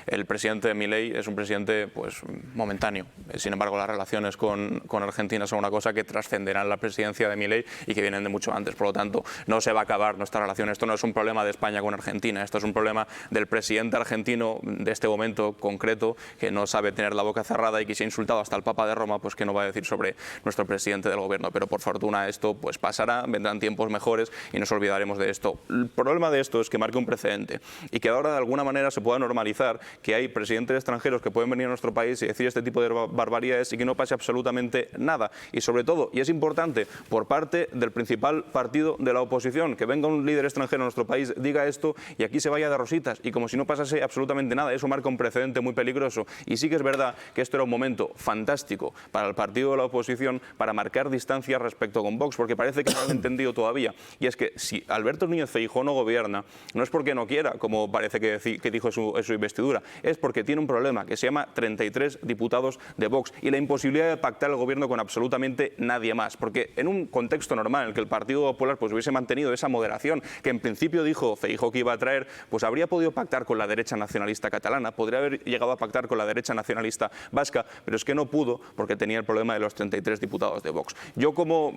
el presidente Milei es un presidente pues momentáneo. Sin embargo, las relaciones con Argentina son una cosa que trascenderán la presidencia de Milei y que vienen de mucho antes. Por lo tanto, no se va a acabar nuestra relación. Esto no es un problema de España con Argentina. Esto es un problema del presidente argentino de este momento concreto que no sabe tener la boca cerrada y que se ha insultado hasta el Papa de Roma, pues que no va a decir sobre nuestro presidente del gobierno. Pero por fortuna esto pues pasará, vendrán tiempos mejores y nos olvidaremos de esto. El problema de esto es que marca un precedente y que ahora de alguna manera se pueda normalizar que hay presidentes extranjeros que pueden venir a nuestro país y decir este tipo de barbaridades y que no pase absolutamente nada. Y sobre todo, y es importante, por parte del principal partido de la oposición, que venga un líder extranjero a nuestro país, diga esto y aquí se vaya de rositas y como si no pasase absolutamente nada. Eso marca un precedente muy peligroso. Y sí que es verdad que esto era un momento fantástico para el partido de la oposición para marcar distancias respecto con Vox, porque parece que no lo han entendido todavía. Y es que si Alberto Núñez Feijóo no gobierna, no es porque no quiera, como parece que dijo en su investidura, es porque tiene un problema que se llama 33 diputados de Vox y la imposibilidad de pactar el gobierno con absolutamente nadie más, porque en un contexto normal en el que el Partido Popular pues hubiese mantenido esa moderación que en principio dijo Feijóo que iba a traer, pues habría podido pactar con la derecha nacionalista catalana, podría haber llegado a pactar con la derecha nacionalista vasca, pero es que no pudo porque tenía el problema de los 33 diputados de Vox. Yo como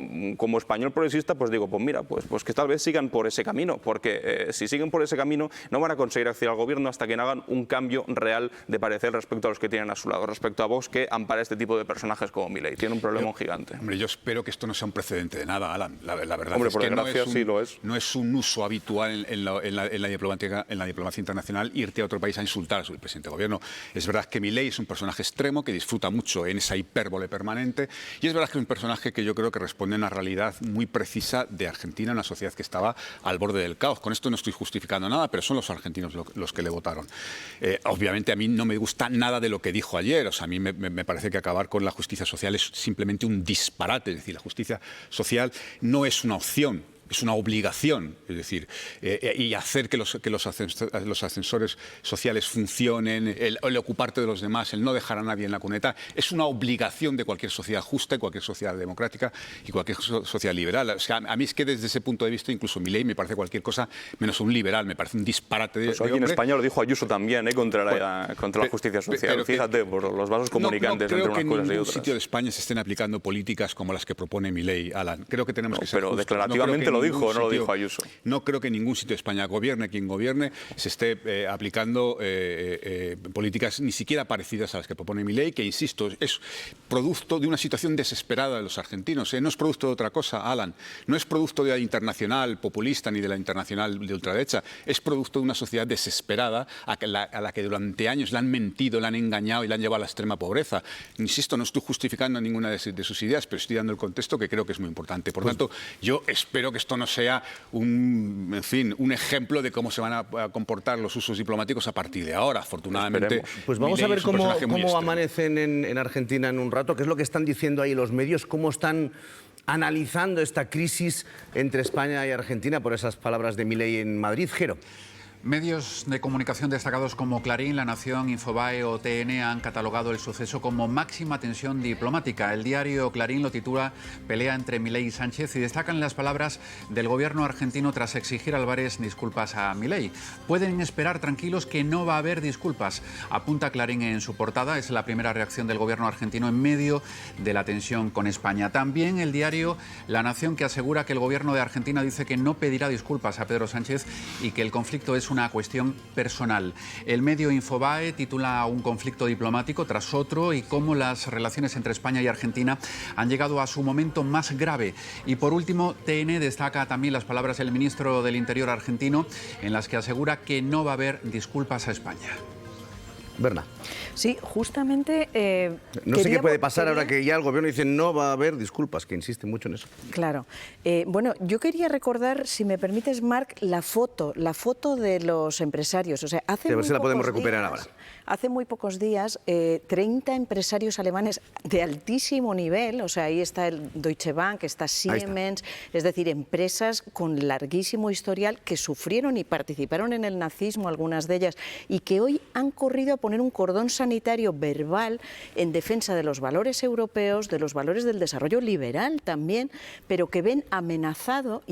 español progresista pues digo, pues mira, pues que tal vez sigan por ese camino, porque si siguen por ese camino no van a conseguir acceder al gobierno hasta que no hagan un cambio real de parecer respecto a los que tienen a su lado, respecto a Vox, que ampara este tipo de personajes como Milei. Tiene un problema gigante. Hombre, yo espero que esto no sea un precedente de nada, Alan. La verdad hombre, es por que desgracia sí lo es. No es un uso habitual en la diplomacia internacional irte a otro país a insultar a su presidente de gobierno. Es verdad que Milei es un personaje extremo que disfruta mucho en esa hipérbole permanente y es verdad que es un personaje que yo creo que responde a una realidad muy precisa de Argentina, una sociedad que estaba al borde del caos. Con esto no estoy justificando nada, pero son los argentinos los que le votaron. Obviamente a mí no me gusta nada de lo que dijo ayer. O sea, a mí me parece que acabar con la justicia social es simplemente un disparate. Es decir, la justicia social no es una opción, es una obligación, es decir, y hacer que los ascensores sociales funcionen, el ocuparte de los demás, el no dejar a nadie en la cuneta, es una obligación de cualquier sociedad justa y cualquier sociedad democrática y cualquier sociedad liberal. O sea, a mí es que desde ese punto de vista, incluso Milei me parece cualquier cosa menos un liberal, me parece un disparate de aquí en España lo dijo Ayuso también, contra la justicia social. Fíjate, por los vasos comunicantes entre unas cosas y otras. No creo que en ningún sitio de España se estén aplicando políticas como las que propone Milei, Alan. Creo que tenemos que ser pero justos. Declarativamente lo dijo, ningún no lo sitio, dijo Ayuso. No creo que en ningún sitio de España, gobierne quien gobierne, se esté aplicando políticas ni siquiera parecidas a las que propone Milei, que, insisto, es producto de una situación desesperada de los argentinos. No es producto de otra cosa, Alan. No es producto de la internacional populista ni de la internacional de ultraderecha. Es producto de una sociedad desesperada a la que durante años le han mentido, le han engañado y le han llevado a la extrema pobreza. Insisto, no estoy justificando ninguna de sus ideas, pero estoy dando el contexto que creo que es muy importante. Por tanto, yo espero que esto no sea un ejemplo de cómo se van a comportar los usos diplomáticos a partir de ahora. Afortunadamente, pues vamos a ver cómo extremo. amanecen en Argentina en un rato, qué es lo que están diciendo ahí los medios, cómo están analizando esta crisis entre España y Argentina por esas palabras de Milei en Madrid. Jero. Medios de comunicación destacados como Clarín, La Nación, Infobae o TN han catalogado el suceso como máxima tensión diplomática. El diario Clarín lo titula Pelea entre Milei y Sánchez y destacan las palabras del gobierno argentino tras exigir a Álvarez disculpas a Milei. Pueden esperar tranquilos que no va a haber disculpas, apunta Clarín en su portada. Es la primera reacción del gobierno argentino en medio de la tensión con España. También el diario La Nación, que asegura que el gobierno de Argentina dice que no pedirá disculpas a Pedro Sánchez y que el conflicto es una cuestión personal. El medio Infobae titula Un conflicto diplomático tras otro y cómo las relaciones entre España y Argentina han llegado a su momento más grave. Y por último, TN destaca también las palabras del ministro del Interior argentino en las que asegura que no va a haber disculpas a España. Berna. Sí, justamente... no sé qué puede pasar ahora que ya el gobierno dice no va a haber disculpas, que insiste mucho en eso. Claro. Bueno, yo quería recordar, si me permites, Marc, la foto de los empresarios. O sea, a ver si la podemos recuperar ahora. Hace muy pocos días, 30 empresarios alemanes de altísimo nivel, o sea, ahí está el Deutsche Bank, está Siemens, es decir, empresas con larguísimo historial que sufrieron y participaron en el nazismo, algunas de ellas, y que hoy han corrido a poner un cordón sanitario verbal en defensa de los valores europeos, de los valores del desarrollo liberal también, pero que ven amenazados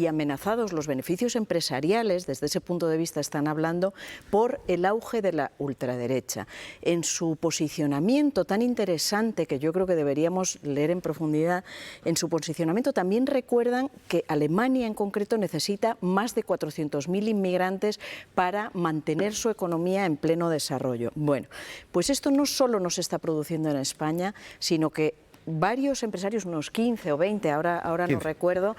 los beneficios empresariales, desde ese punto de vista están hablando, por el auge de la ultraderecha. En su posicionamiento tan interesante, que yo creo que deberíamos leer en profundidad, en su posicionamiento también recuerdan que Alemania en concreto necesita más de 400.000 inmigrantes para mantener su economía en pleno desarrollo. Bueno, pues esto no solo no se está produciendo en España, sino que varios empresarios, unos 15 o 20, ahora 15. No recuerdo,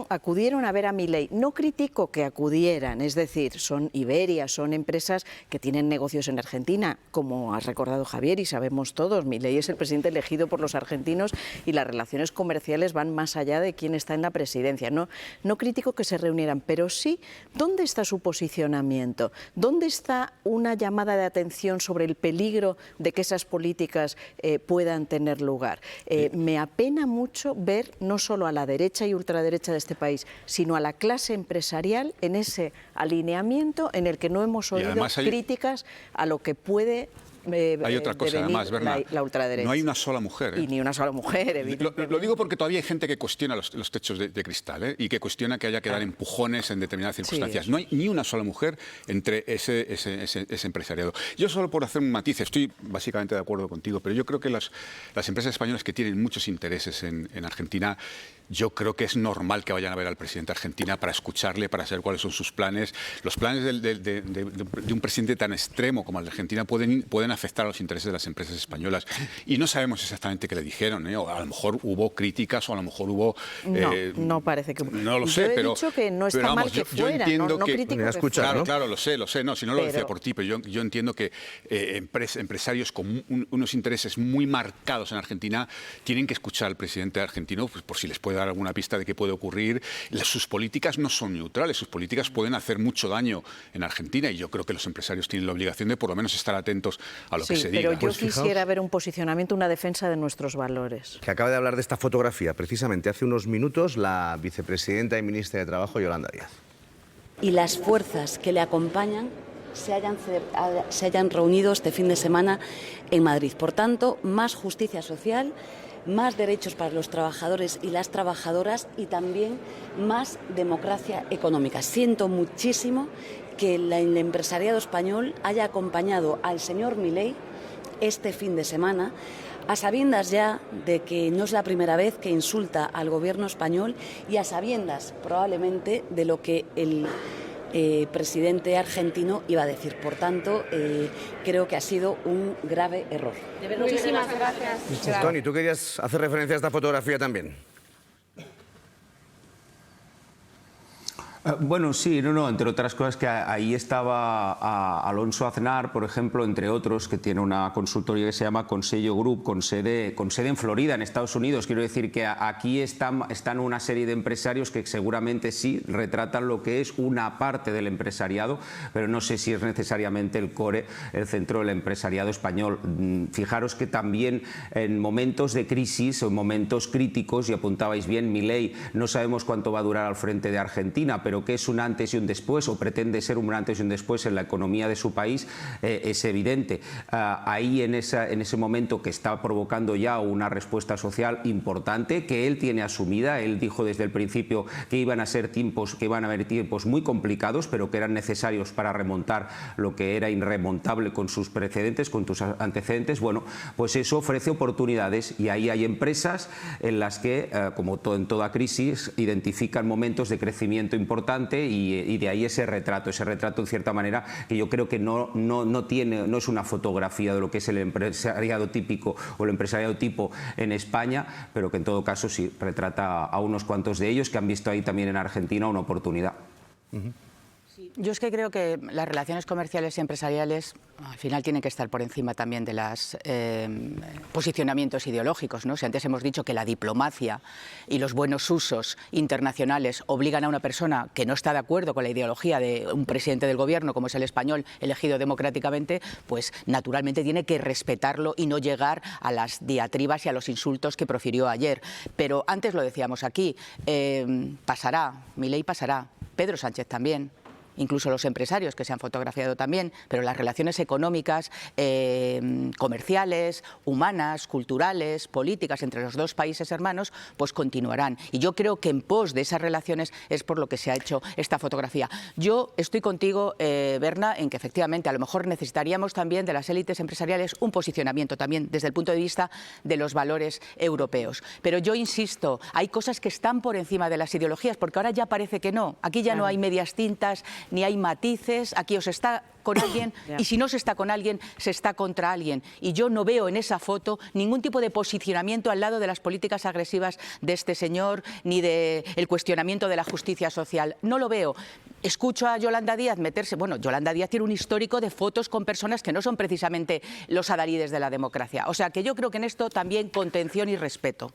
acudieron a ver a Milei. No critico que acudieran, es decir, son Iberia, son empresas que tienen negocios en Argentina, como has recordado Javier y sabemos todos, Milei es el presidente elegido por los argentinos y las relaciones comerciales van más allá de quién está en la presidencia. No critico que se reunieran, pero sí, ¿dónde está su posicionamiento? ¿Dónde está una llamada de atención sobre el peligro de que esas políticas puedan tener lugar? Me apena mucho ver no solo a la derecha y ultraderecha de este país, sino a la clase empresarial en ese alineamiento en el que no hemos oído críticas a lo que puede hay otra cosa, además, Berna, la ultraderecha. No hay una sola mujer. Y ni una sola mujer, evidentemente. Lo digo porque todavía hay gente que cuestiona los techos de cristal y que cuestiona que haya que dar empujones en determinadas circunstancias. Sí. No hay ni una sola mujer entre ese empresariado. Yo solo por hacer un matiz, estoy básicamente de acuerdo contigo, pero yo creo que las empresas españolas que tienen muchos intereses en Argentina, yo creo que es normal que vayan a ver al presidente de Argentina para escucharle, para saber cuáles son sus planes. Los planes de un presidente tan extremo como el de Argentina pueden afectar a los intereses de las empresas españolas. Y no sabemos exactamente qué le dijeron, ¿eh? O a lo mejor hubo críticas o a lo mejor hubo... no parece que... No lo sé, pero... Yo he dicho que no está mal que fuera, yo entiendo no critico que fuera. Claro, lo sé, no, si no lo decía por ti, pero yo entiendo que empresarios con unos intereses muy marcados en Argentina tienen que escuchar al presidente argentino, pues, por si les puede dar alguna pista de qué puede ocurrir. Sus políticas no son neutrales, sus políticas pueden hacer mucho daño en Argentina y yo creo que los empresarios tienen la obligación de por lo menos estar atentos a lo que se diga. Pero yo quisiera ver un posicionamiento, una defensa de nuestros valores. Que acaba de hablar de esta fotografía, precisamente hace unos minutos, la vicepresidenta y ministra de Trabajo, Yolanda Díaz. Y las fuerzas que le acompañan se hayan reunido este fin de semana en Madrid. Por tanto, más justicia social, más derechos para los trabajadores y las trabajadoras y también más democracia económica. Siento muchísimo que el empresariado español haya acompañado al señor Milei este fin de semana a sabiendas ya de que no es la primera vez que insulta al gobierno español y a sabiendas probablemente de lo que el presidente argentino iba a decir. Por tanto, creo que ha sido un grave error. Muchísimas gracias. Toni, ¿tú querías hacer referencia a esta fotografía también? Bueno, sí, entre otras cosas que ahí estaba Alonso Aznar, por ejemplo, entre otros, que tiene una consultoría que se llama Consello Group, con sede en Florida, en Estados Unidos. Quiero decir que aquí están una serie de empresarios que seguramente sí retratan lo que es una parte del empresariado, pero no sé si es necesariamente el core, el centro del empresariado español. Fijaros que también en momentos de crisis o en momentos críticos, y apuntabais bien, Milei no sabemos cuánto va a durar al frente de Argentina, pero que es un antes y un después, o pretende ser un antes y un después en la economía de su país, es evidente. Ahí en ese momento que está provocando ya una respuesta social importante, que él tiene asumida. Él dijo desde el principio que iban a haber tiempos muy complicados, pero que eran necesarios para remontar lo que era irremontable con sus precedentes, con sus antecedentes. Bueno, pues eso ofrece oportunidades, y ahí hay empresas en las que, como en toda crisis, identifican momentos de crecimiento importante, y de ahí ese retrato en cierta manera, que yo creo que no es una fotografía de lo que es el empresariado típico o el empresariado tipo en España, pero que en todo caso sí retrata a unos cuantos de ellos que han visto ahí también en Argentina una oportunidad. Yo es que creo que las relaciones comerciales y empresariales al final tienen que estar por encima también de los posicionamientos ideológicos, ¿no? Si antes hemos dicho que la diplomacia y los buenos usos internacionales obligan a una persona que no está de acuerdo con la ideología de un presidente del gobierno, como es el español, elegido democráticamente, pues naturalmente tiene que respetarlo y no llegar a las diatribas y a los insultos que profirió ayer. Pero antes lo decíamos aquí, pasará, Milei pasará, Pedro Sánchez también. Incluso los empresarios que se han fotografiado también, pero las relaciones económicas, comerciales, humanas, culturales, políticas entre los dos países hermanos, pues continuarán. Y yo creo que en pos de esas relaciones es por lo que se ha hecho esta fotografía. Yo estoy contigo, Berna, en que efectivamente a lo mejor necesitaríamos también de las élites empresariales un posicionamiento también desde el punto de vista de los valores europeos. Pero yo insisto, hay cosas que están por encima de las ideologías, porque ahora ya parece que no. Aquí ya no hay medias tintas, ni hay matices, aquí o se está con alguien y si no se está con alguien, se está contra alguien. Y yo no veo en esa foto ningún tipo de posicionamiento al lado de las políticas agresivas de este señor, ni del cuestionamiento de la justicia social. No lo veo. Escucho a Yolanda Díaz meterse... Bueno, Yolanda Díaz tiene un histórico de fotos con personas que no son precisamente los adalides de la democracia. O sea que yo creo que en esto también contención y respeto.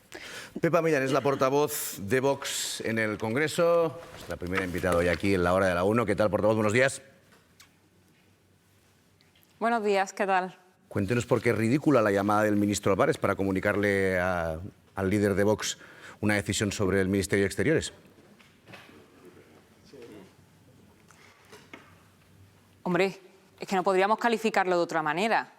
Pepa Millán es la portavoz de Vox en el Congreso. Es la primera invitada hoy aquí en la hora de la 1. ¿Qué tal, portavoz? Buenos días. Buenos días, ¿qué tal? Cuéntenos por qué es ridícula la llamada del ministro Álvarez para comunicarle al líder de Vox una decisión sobre el Ministerio de Exteriores. Hombre, es que no podríamos calificarlo de otra manera.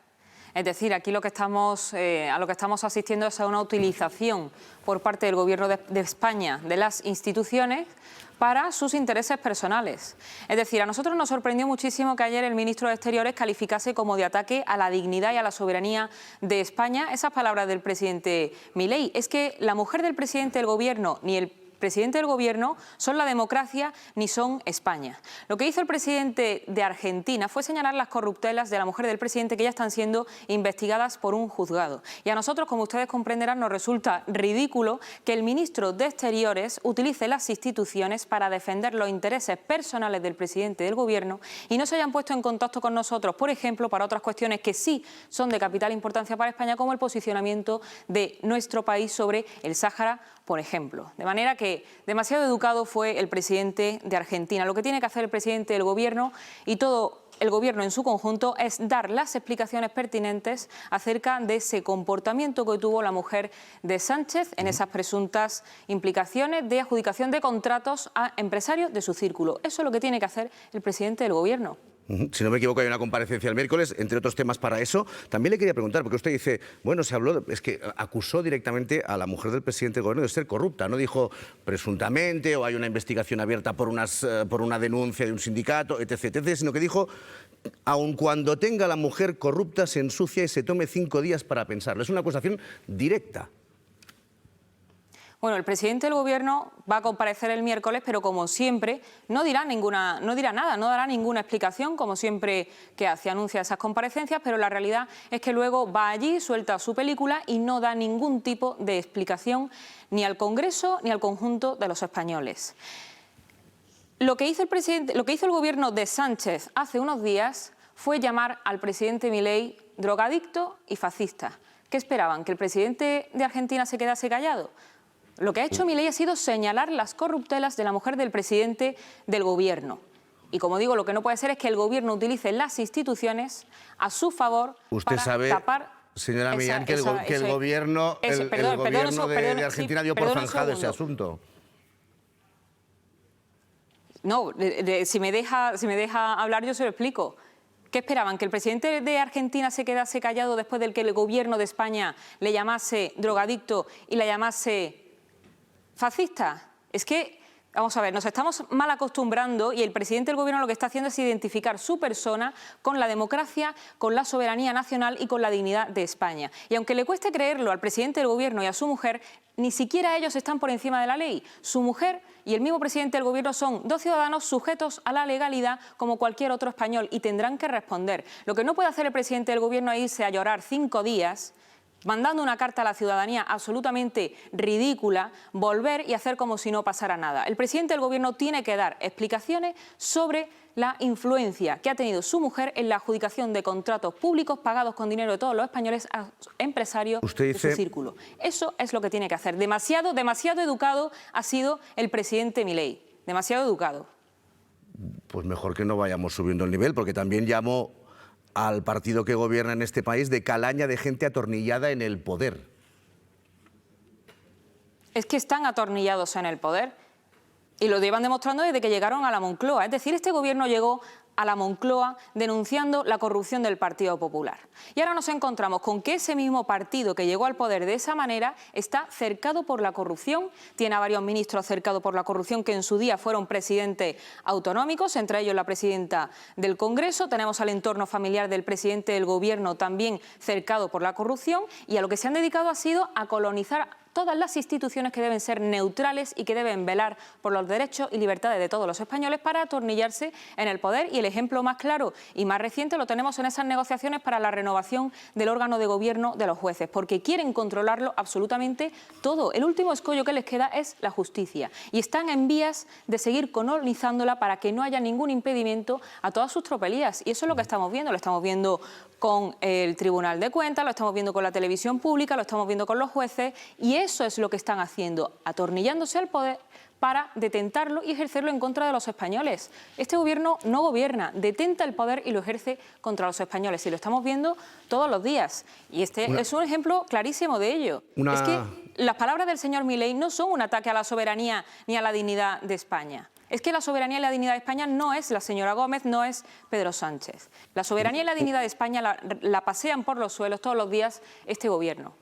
Es decir, aquí a lo que estamos asistiendo es a una utilización por parte del Gobierno de España de las instituciones para sus intereses personales. Es decir, a nosotros nos sorprendió muchísimo que ayer el ministro de Exteriores calificase como de ataque a la dignidad y a la soberanía de España esas palabras del presidente Milei. Es que la mujer del presidente del Gobierno ni el presidente del Gobierno son la democracia ni son España. Lo que hizo el presidente de Argentina fue señalar las corruptelas de la mujer del presidente que ya están siendo investigadas por un juzgado. Y a nosotros, como ustedes comprenderán, nos resulta ridículo que el ministro de Exteriores utilice las instituciones para defender los intereses personales del presidente del Gobierno y no se hayan puesto en contacto con nosotros, por ejemplo, para otras cuestiones que sí son de capital importancia para España, como el posicionamiento de nuestro país sobre el Sáhara, por ejemplo. De manera que demasiado educado fue el presidente de Argentina. Lo que tiene que hacer el presidente del Gobierno y todo el Gobierno en su conjunto es dar las explicaciones pertinentes acerca de ese comportamiento que tuvo la mujer de Sánchez en esas presuntas implicaciones de adjudicación de contratos a empresarios de su círculo. Eso es lo que tiene que hacer el presidente del Gobierno. Si no me equivoco, hay una comparecencia el miércoles, entre otros temas para eso. También le quería preguntar, porque usted dice, bueno, se habló, es que acusó directamente a la mujer del presidente del gobierno de ser corrupta. No dijo presuntamente o hay una investigación abierta por una denuncia de un sindicato, etc., etc., sino que dijo, aun cuando tenga la mujer corrupta, se ensucia y se tome 5 días para pensarlo. Es una acusación directa. Bueno, el presidente del Gobierno va a comparecer el miércoles, pero como siempre no dirá nada, no dará ninguna explicación, como siempre que hace, anuncia esas comparecencias, pero la realidad es que luego va allí, suelta su película y no da ningún tipo de explicación ni al Congreso ni al conjunto de los españoles. Lo que hizo el Gobierno de Sánchez hace unos días fue llamar al presidente Milei drogadicto y fascista. ¿Qué esperaban? ¿Que el presidente de Argentina se quedase callado? Lo que ha hecho Milei ha sido señalar las corruptelas de la mujer del presidente del Gobierno. Y como digo, lo que no puede ser es que el Gobierno utilice las instituciones a su favor Usted para sabe, tapar... señora Millán, que el gobierno de Argentina dio por zanjado ese asunto. No, si me deja hablar yo se lo explico. ¿Qué esperaban? ¿Que el presidente de Argentina se quedase callado después de que el Gobierno de España le llamase drogadicto y la llamase fascista? Es que, vamos a ver, nos estamos mal acostumbrando y el presidente del Gobierno lo que está haciendo es identificar su persona con la democracia, con la soberanía nacional y con la dignidad de España. Y aunque le cueste creerlo al presidente del Gobierno y a su mujer, ni siquiera ellos están por encima de la ley. Su mujer y el mismo presidente del Gobierno son 2 ciudadanos sujetos a la legalidad como cualquier otro español y tendrán que responder. Lo que no puede hacer el presidente del Gobierno es irse a llorar 5 días mandando una carta a la ciudadanía absolutamente ridícula, volver y hacer como si no pasara nada. El presidente del Gobierno tiene que dar explicaciones sobre la influencia que ha tenido su mujer en la adjudicación de contratos públicos pagados con dinero de todos los españoles a empresarios de su círculo. Eso es lo que tiene que hacer. Demasiado educado ha sido el presidente Milei. Demasiado educado. Pues mejor que no vayamos subiendo el nivel, porque también llamó al partido que gobierna en este país de calaña de gente atornillada en el poder. Es que están atornillados en el poder y lo llevan demostrando desde que llegaron a la Moncloa. Es decir, este gobierno llegó a la Moncloa denunciando la corrupción del Partido Popular. Y ahora nos encontramos con que ese mismo partido que llegó al poder de esa manera está cercado por la corrupción, tiene a varios ministros cercados por la corrupción que en su día fueron presidentes autonómicos, entre ellos la presidenta del Congreso, tenemos al entorno familiar del presidente del Gobierno también cercado por la corrupción y a lo que se han dedicado ha sido a colonizar todas las instituciones que deben ser neutrales y que deben velar por los derechos y libertades de todos los españoles para atornillarse en el poder. Y el ejemplo más claro y más reciente lo tenemos en esas negociaciones para la renovación del órgano de gobierno de los jueces, porque quieren controlarlo absolutamente todo. El último escollo que les queda es la justicia y están en vías de seguir colonizándola para que no haya ningún impedimento a todas sus tropelías. Y eso es lo que estamos viendo. Lo estamos viendo con el Tribunal de Cuentas, lo estamos viendo con la televisión pública, lo estamos viendo con los jueces y eso es lo que están haciendo, atornillándose al poder para detentarlo y ejercerlo en contra de los españoles. Este gobierno no gobierna, detenta el poder y lo ejerce contra los españoles y lo estamos viendo todos los días. Y este es un ejemplo clarísimo de ello. Es que las palabras del señor Milei no son un ataque a la soberanía ni a la dignidad de España. Es que la soberanía y la dignidad de España no es la señora Gómez, no es Pedro Sánchez. La soberanía y la dignidad de España la pasean por los suelos todos los días este gobierno.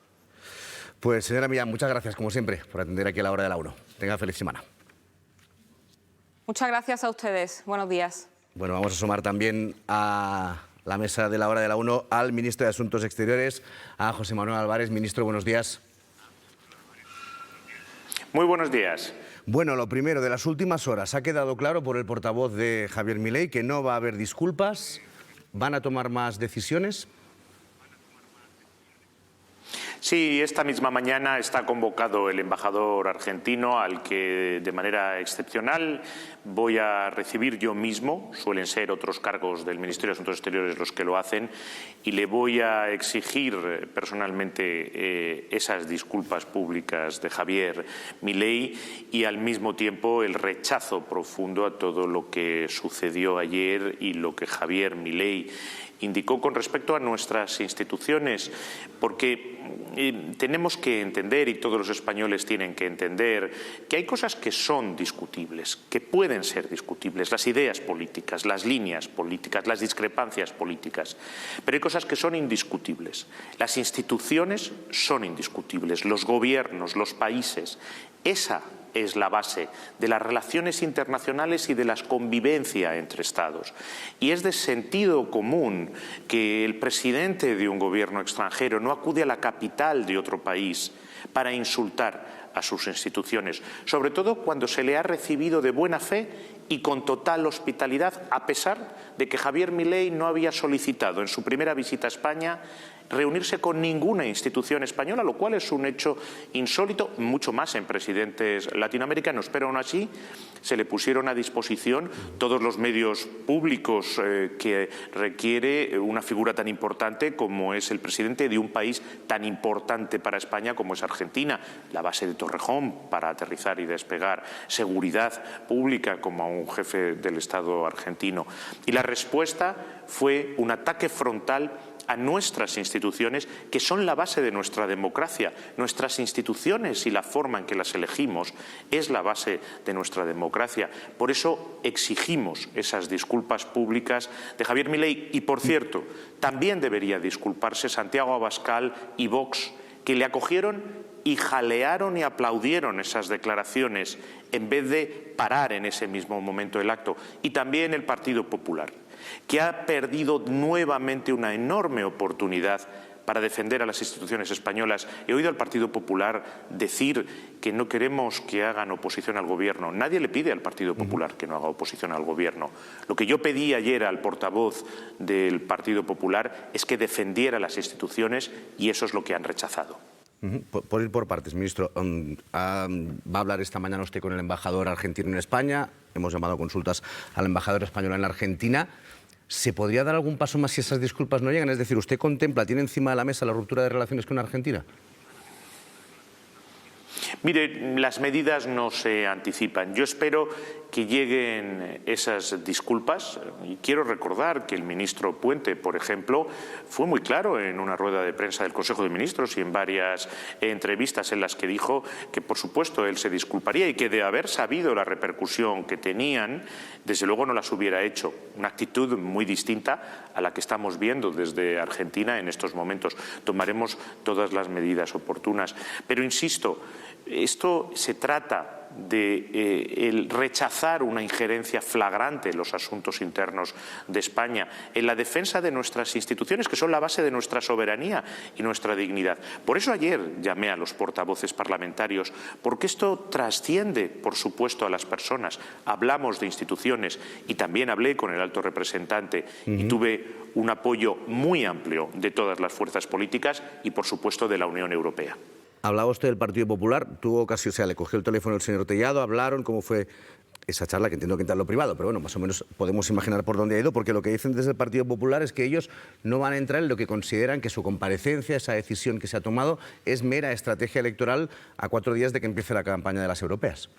Pues señora Millán, muchas gracias como siempre por atender aquí a la hora de la 1. Tenga feliz semana. Muchas gracias a ustedes. Buenos días. Bueno, vamos a sumar también a la mesa de la hora de la 1 al ministro de Asuntos Exteriores, a José Manuel Álvarez. Ministro, buenos días. Muy buenos días. Bueno, lo primero, de las últimas horas, ha quedado claro por el portavoz de Javier Milei que no va a haber disculpas. ¿Van a tomar más decisiones? Sí, esta misma mañana está convocado el embajador argentino al que de manera excepcional voy a recibir yo mismo. Suelen ser otros cargos del Ministerio de Asuntos Exteriores los que lo hacen y le voy a exigir personalmente esas disculpas públicas de Javier Milei y al mismo tiempo el rechazo profundo a todo lo que sucedió ayer y lo que Javier Milei indicó con respecto a nuestras instituciones, porque tenemos que entender, y todos los españoles tienen que entender, que hay cosas que son discutibles, que pueden ser discutibles, las ideas políticas, las líneas políticas, las discrepancias políticas, pero hay cosas que son indiscutibles. Las instituciones son indiscutibles, los gobiernos, los países, esa es la base de las relaciones internacionales y de la convivencia entre Estados. Y es de sentido común que el presidente de un gobierno extranjero no acude a la capital de otro país para insultar a sus instituciones, sobre todo cuando se le ha recibido de buena fe y con total hospitalidad, a pesar de que Javier Milei no había solicitado en su primera visita a España reunirse con ninguna institución española, lo cual es un hecho insólito, mucho más en presidentes latinoamericanos, pero aún así se le pusieron a disposición todos los medios públicos que requiere una figura tan importante como es el presidente de un país tan importante para España como es Argentina, la base de Torrejón para aterrizar y despegar, seguridad pública como a un jefe del Estado argentino. Y la respuesta fue un ataque frontal a nuestras instituciones, que son la base de nuestra democracia. Nuestras instituciones y la forma en que las elegimos es la base de nuestra democracia. Por eso exigimos esas disculpas públicas de Javier Milei. Y, por cierto, también debería disculparse Santiago Abascal y Vox, que le acogieron y jalearon y aplaudieron esas declaraciones en vez de parar en ese mismo momento el acto. Y también el Partido Popular, que ha perdido nuevamente una enorme oportunidad para defender a las instituciones españolas. He oído al Partido Popular decir que no queremos que hagan oposición al Gobierno. Nadie le pide al Partido Popular que no haga oposición al Gobierno. Lo que yo pedí ayer al portavoz del Partido Popular es que defendiera las instituciones y eso es lo que han rechazado. Por ir por partes, ministro, va a hablar esta mañana usted con el embajador argentino en España. Hemos llamado a consultas al embajador español en la Argentina. ¿Se podría dar algún paso más si esas disculpas no llegan? Es decir, ¿usted contempla, tiene encima de la mesa la ruptura de relaciones con Argentina? Mire, las medidas no se anticipan. Yo espero que lleguen esas disculpas y quiero recordar que el ministro Puente, por ejemplo, fue muy claro en una rueda de prensa del Consejo de Ministros y en varias entrevistas en las que dijo que, por supuesto, él se disculparía y que de haber sabido la repercusión que tenían, desde luego no las hubiera hecho. Una actitud muy distinta a la que estamos viendo desde Argentina en estos momentos. Tomaremos todas las medidas oportunas. Pero insisto, esto se trata de el rechazar una injerencia flagrante en los asuntos internos de España, en la defensa de nuestras instituciones, que son la base de nuestra soberanía y nuestra dignidad. Por eso ayer llamé a los portavoces parlamentarios, porque esto trasciende, por supuesto, a las personas. Hablamos de instituciones y también hablé con el alto representante y tuve un apoyo muy amplio de todas las fuerzas políticas y, por supuesto, de la Unión Europea. Hablaba usted del Partido Popular, tuvo ocasión, o sea, le cogió el teléfono el señor Tellado, hablaron, ¿cómo fue esa charla? Que entiendo que entra en lo privado, pero bueno, más o menos podemos imaginar por dónde ha ido, porque lo que dicen desde el Partido Popular es que ellos no van a entrar en lo que consideran que su comparecencia, esa decisión que se ha tomado, es mera estrategia electoral a 4 días de que empiece la campaña de las europeas.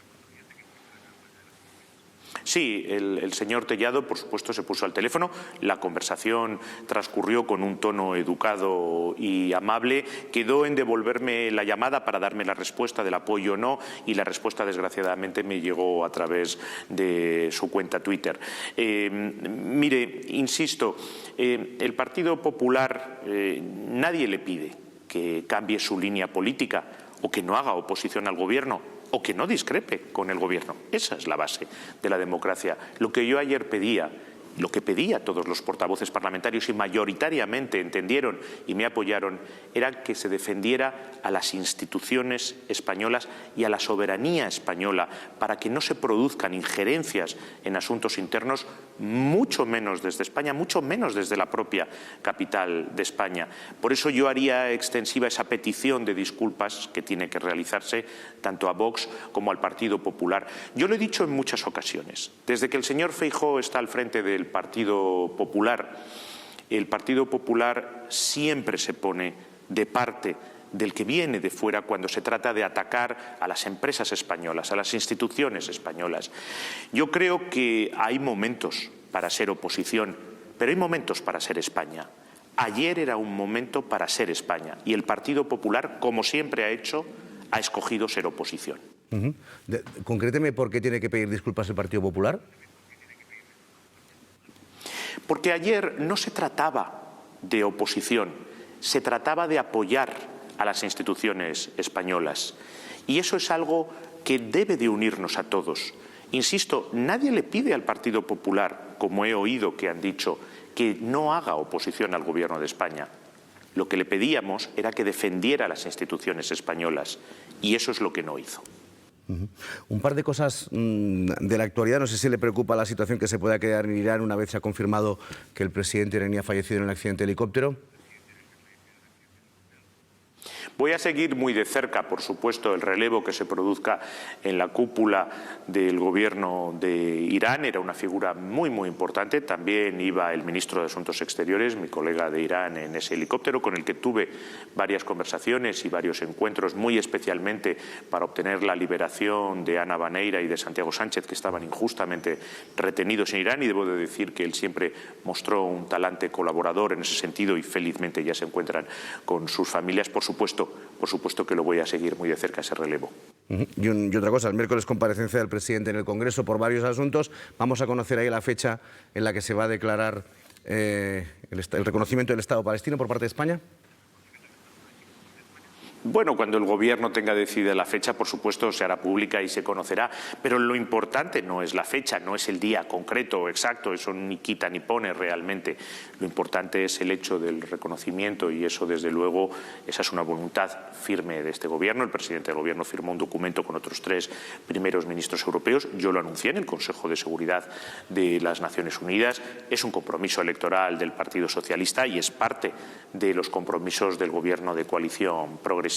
Sí, el señor Tellado, por supuesto, se puso al teléfono. La conversación transcurrió con un tono educado y amable. Quedó en devolverme la llamada para darme la respuesta del apoyo o no, y la respuesta, desgraciadamente, me llegó a través de su cuenta Twitter. Mire, insisto, el Partido Popular, nadie le pide que cambie su línea política o que no haga oposición al Gobierno, o que no discrepe con el Gobierno. Esa es la base de la democracia. Lo que yo ayer pedía, lo que pedía todos los portavoces parlamentarios y mayoritariamente entendieron y me apoyaron, era que se defendiera a las instituciones españolas y a la soberanía española para que no se produzcan injerencias en asuntos internos, mucho menos desde España, mucho menos desde la propia capital de España. Por eso yo haría extensiva esa petición de disculpas que tiene que realizarse tanto a Vox como al Partido Popular. Yo lo he dicho en muchas ocasiones. Desde que el señor Feijóo está al frente del Partido Popular, el Partido Popular siempre se pone de parte del que viene de fuera cuando se trata de atacar a las empresas españolas, a las instituciones españolas. Yo creo que hay momentos para ser oposición, pero hay momentos para ser España. Ayer era un momento para ser España y el Partido Popular, como siempre ha hecho, ha escogido ser oposición. Concréteme por qué tiene que pedir disculpas el Partido Popular. Porque ayer no se trataba de oposición, se trataba de apoyar a las instituciones españolas. Y eso es algo que debe de unirnos a todos. Insisto, nadie le pide al Partido Popular, como he oído que han dicho, que no haga oposición al Gobierno de España. Lo que le pedíamos era que defendiera a las instituciones españolas, y eso es lo que no hizo. Un par de cosas de la actualidad. No sé si le preocupa la situación que se pueda crear en Irán una vez se ha confirmado que el presidente iraní ha fallecido en un accidente de helicóptero. Voy a seguir muy de cerca, por supuesto, el relevo que se produzca en la cúpula del gobierno de Irán. Era una figura muy, muy importante. También iba el ministro de Asuntos Exteriores, mi colega de Irán, en ese helicóptero, con el que tuve varias conversaciones y varios encuentros, muy especialmente para obtener la liberación de Ana Baneira y de Santiago Sánchez, que estaban injustamente retenidos en Irán. Y debo de decir que él siempre mostró un talante colaborador en ese sentido y felizmente ya se encuentran con sus familias. Por supuesto que lo voy a seguir muy de cerca, ese relevo. Y otra cosa, el miércoles comparecencia del presidente en el Congreso por varios asuntos. Vamos a conocer ahí la fecha en la que se va a declarar el reconocimiento del Estado palestino por parte de España. Bueno, cuando el Gobierno tenga decidida la fecha, por supuesto, se hará pública y se conocerá. Pero lo importante no es la fecha, no es el día concreto o exacto, eso ni quita ni pone realmente. Lo importante es el hecho del reconocimiento y eso, desde luego, esa es una voluntad firme de este Gobierno. El presidente del Gobierno firmó un documento con otros 3 primeros ministros europeos. Yo lo anuncié en el Consejo de Seguridad de las Naciones Unidas. Es un compromiso electoral del Partido Socialista y es parte de los compromisos del Gobierno de coalición progresista.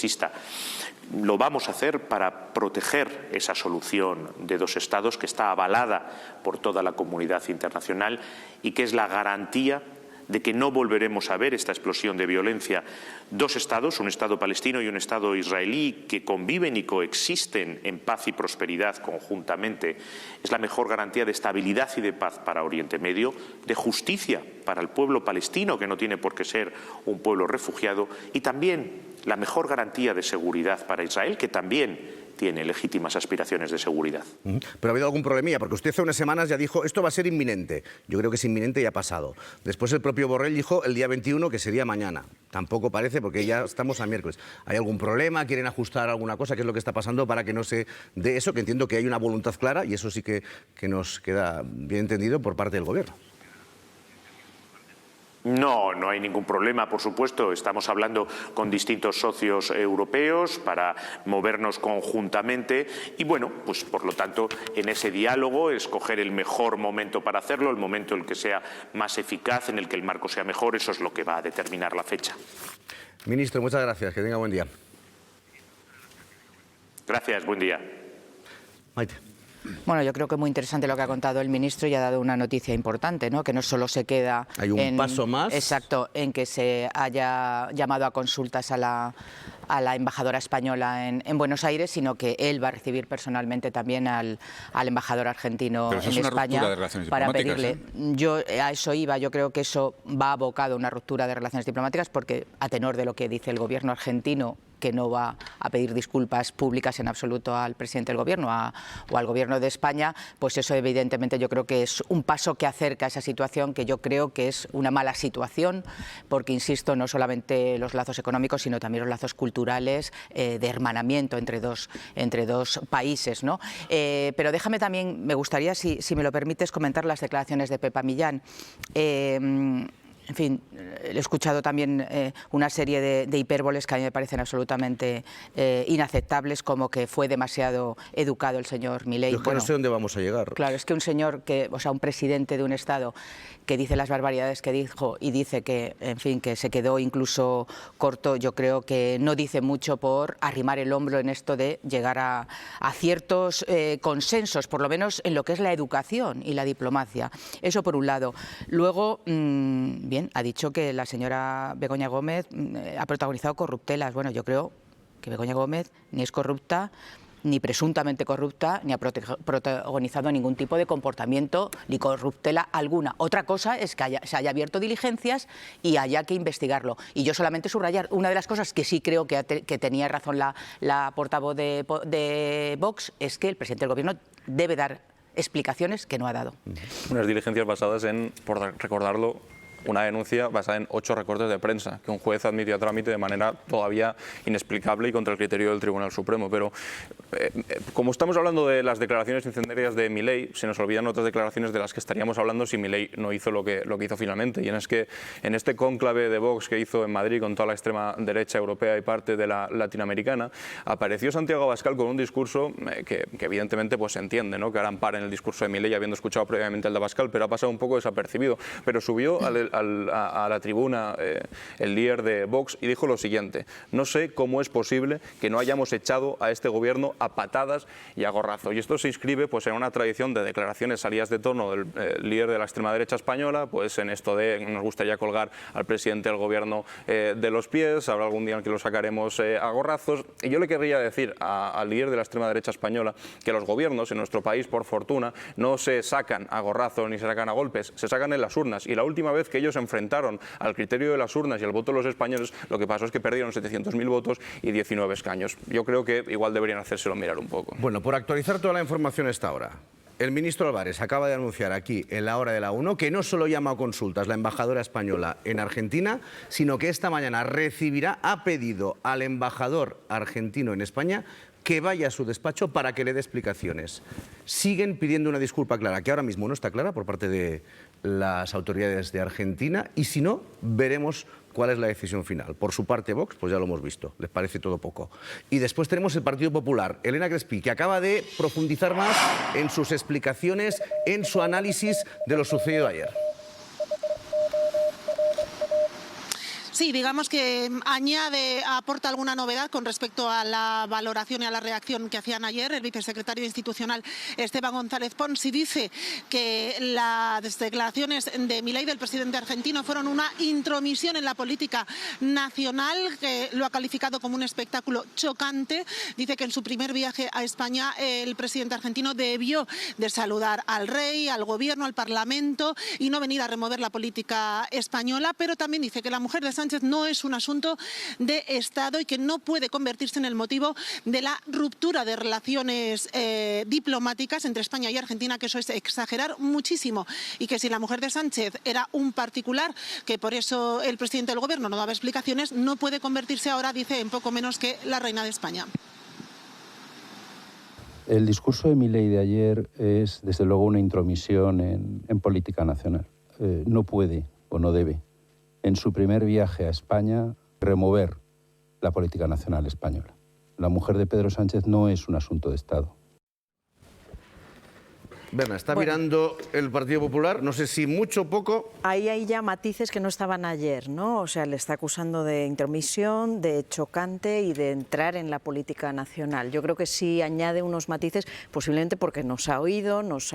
Lo vamos a hacer para proteger esa solución de 2 estados que está avalada por toda la comunidad internacional y que es la garantía de que no volveremos a ver esta explosión de violencia. 2 estados, un Estado palestino y un Estado israelí, que conviven y coexisten en paz y prosperidad conjuntamente, es la mejor garantía de estabilidad y de paz para Oriente Medio, de justicia para el pueblo palestino, que no tiene por qué ser un pueblo refugiado, y también la mejor garantía de seguridad para Israel, que también tiene legítimas aspiraciones de seguridad. Pero ha habido algún problemilla, porque usted hace unas semanas ya dijo esto va a ser inminente. Yo creo que es inminente y ha pasado. Después el propio Borrell dijo el día 21 que sería mañana. Tampoco parece, porque ya estamos a miércoles. ¿Hay algún problema? ¿Quieren ajustar alguna cosa? ¿Qué es lo que está pasando para que no se dé eso? Que entiendo que hay una voluntad clara y eso sí que nos queda bien entendido por parte del Gobierno. No, no hay ningún problema, por supuesto. Estamos hablando con distintos socios europeos para movernos conjuntamente y, bueno, pues por lo tanto, en ese diálogo, escoger el mejor momento para hacerlo, el momento en el que sea más eficaz, en el que el marco sea mejor, eso es lo que va a determinar la fecha. Ministro, muchas gracias. Que tenga buen día. Gracias, buen día. Maite. Bueno, yo creo que es muy interesante lo que ha contado el ministro y ha dado una noticia importante, ¿no? Que no solo se queda Hay un paso más. Exacto, en que se haya llamado a consultas a la embajadora española en Buenos Aires, sino que él va a recibir personalmente también al embajador argentino en España para pedirle. Yo a eso iba, yo creo que eso va abocado a una ruptura de relaciones diplomáticas porque, a tenor de lo que dice el gobierno argentino, que no va a pedir disculpas públicas en absoluto al presidente del Gobierno o al Gobierno de España, pues eso evidentemente yo creo que es un paso que acerca a esa situación, que yo creo que es una mala situación, porque, insisto, no solamente los lazos económicos, sino también los lazos culturales de hermanamiento entre dos países, ¿no? Pero déjame también, me gustaría, si me lo permites, comentar las declaraciones de Pepa Millán. En fin, he escuchado también una serie de hipérboles que a mí me parecen absolutamente inaceptables, como que fue demasiado educado el señor Milei. Yo es que no sé dónde vamos a llegar. Claro, es que un señor un presidente de un Estado que dice las barbaridades que dijo y dice que, en fin, que se quedó incluso corto, yo creo que no dice mucho por arrimar el hombro en esto de llegar a ciertos consensos, por lo menos en lo que es la educación y la diplomacia. Eso por un lado. Luego, bien, ha dicho que la señora Begoña Gómez ha protagonizado corruptelas. Bueno, yo creo que Begoña Gómez ni es corrupta ni presuntamente corrupta, ni ha protagonizado ningún tipo de comportamiento ni corruptela alguna. Otra cosa es que se haya abierto diligencias y haya que investigarlo. Y yo solamente subrayar una de las cosas que sí creo que tenía razón la portavoz de Vox, es que el presidente del Gobierno debe dar explicaciones que no ha dado. Unas diligencias basadas en, por recordarlo, una denuncia basada en 8 recortes de prensa que un juez admitió a trámite de manera todavía inexplicable y contra el criterio del Tribunal Supremo. Pero como estamos hablando de las declaraciones incendiarias de Milei, se nos olvidan otras declaraciones de las que estaríamos hablando si Milei no hizo lo que hizo finalmente. Y es que en este cónclave de Vox que hizo en Madrid con toda la extrema derecha europea y parte de la latinoamericana, apareció Santiago Abascal con un discurso que evidentemente pues se entiende, ¿no?, que ahora ampara en el discurso de Milei, habiendo escuchado previamente el de Abascal, pero ha pasado un poco desapercibido. Pero subió a la tribuna el líder de Vox y dijo lo siguiente: no sé cómo es posible que no hayamos echado a este gobierno a patadas y a gorrazos. Y esto se inscribe pues en una tradición de declaraciones salidas de tono del líder de la extrema derecha española, pues en esto de nos gustaría colgar al presidente del gobierno de los pies, habrá algún día en que lo sacaremos a gorrazos. Y yo le querría decir al líder de la extrema derecha española que los gobiernos en nuestro país, por fortuna, no se sacan a gorrazos ni se sacan a golpes, se sacan en las urnas. Y la última vez que ellos se enfrentaron al criterio de las urnas y al voto de los españoles, lo que pasó es que perdieron 700.000 votos y 19 escaños. Yo creo que igual deberían hacérselo mirar un poco. Bueno, por actualizar toda la información a esta hora, el ministro Álvarez acaba de anunciar aquí, en la hora de la 1, que no solo llama a consultas la embajadora española en Argentina, sino que esta mañana ha pedido al embajador argentino en España que vaya a su despacho para que le dé explicaciones. Siguen pidiendo una disculpa clara, que ahora mismo no está clara por parte de las autoridades de Argentina, y si no, veremos cuál es la decisión final. Por su parte, Vox, pues ya lo hemos visto, les parece todo poco. Y después tenemos el Partido Popular, Elena Crespi, que acaba de profundizar más en sus explicaciones, en su análisis de lo sucedido ayer. Sí, digamos que aporta alguna novedad con respecto a la valoración y a la reacción que hacían ayer el vicesecretario institucional Esteban González Pons, y dice que las declaraciones de Milei, del presidente argentino, fueron una intromisión en la política nacional, que lo ha calificado como un espectáculo chocante. Dice que en su primer viaje a España el presidente argentino debió de saludar al rey, al gobierno, al parlamento y no venir a remover la política española, pero también dice que la mujer de Sánchez no es un asunto de Estado y que no puede convertirse en el motivo de la ruptura de relaciones diplomáticas entre España y Argentina, que eso es exagerar muchísimo, y que si la mujer de Sánchez era un particular, que por eso el presidente del gobierno no daba explicaciones, no puede convertirse ahora, dice, en poco menos que la reina de España. El discurso de Milei de ayer es, desde luego, una intromisión en política nacional. No puede o no debe, en su primer viaje a España, remover la política nacional española. La mujer de Pedro Sánchez no es un asunto de Estado. Berna, está mirando el Partido Popular, no sé si mucho o poco. Ahí hay ya matices que no estaban ayer, ¿no? O sea, le está acusando de intromisión, de chocante y de entrar en la política nacional. Yo creo que sí añade unos matices, posiblemente porque nos ha oído, nos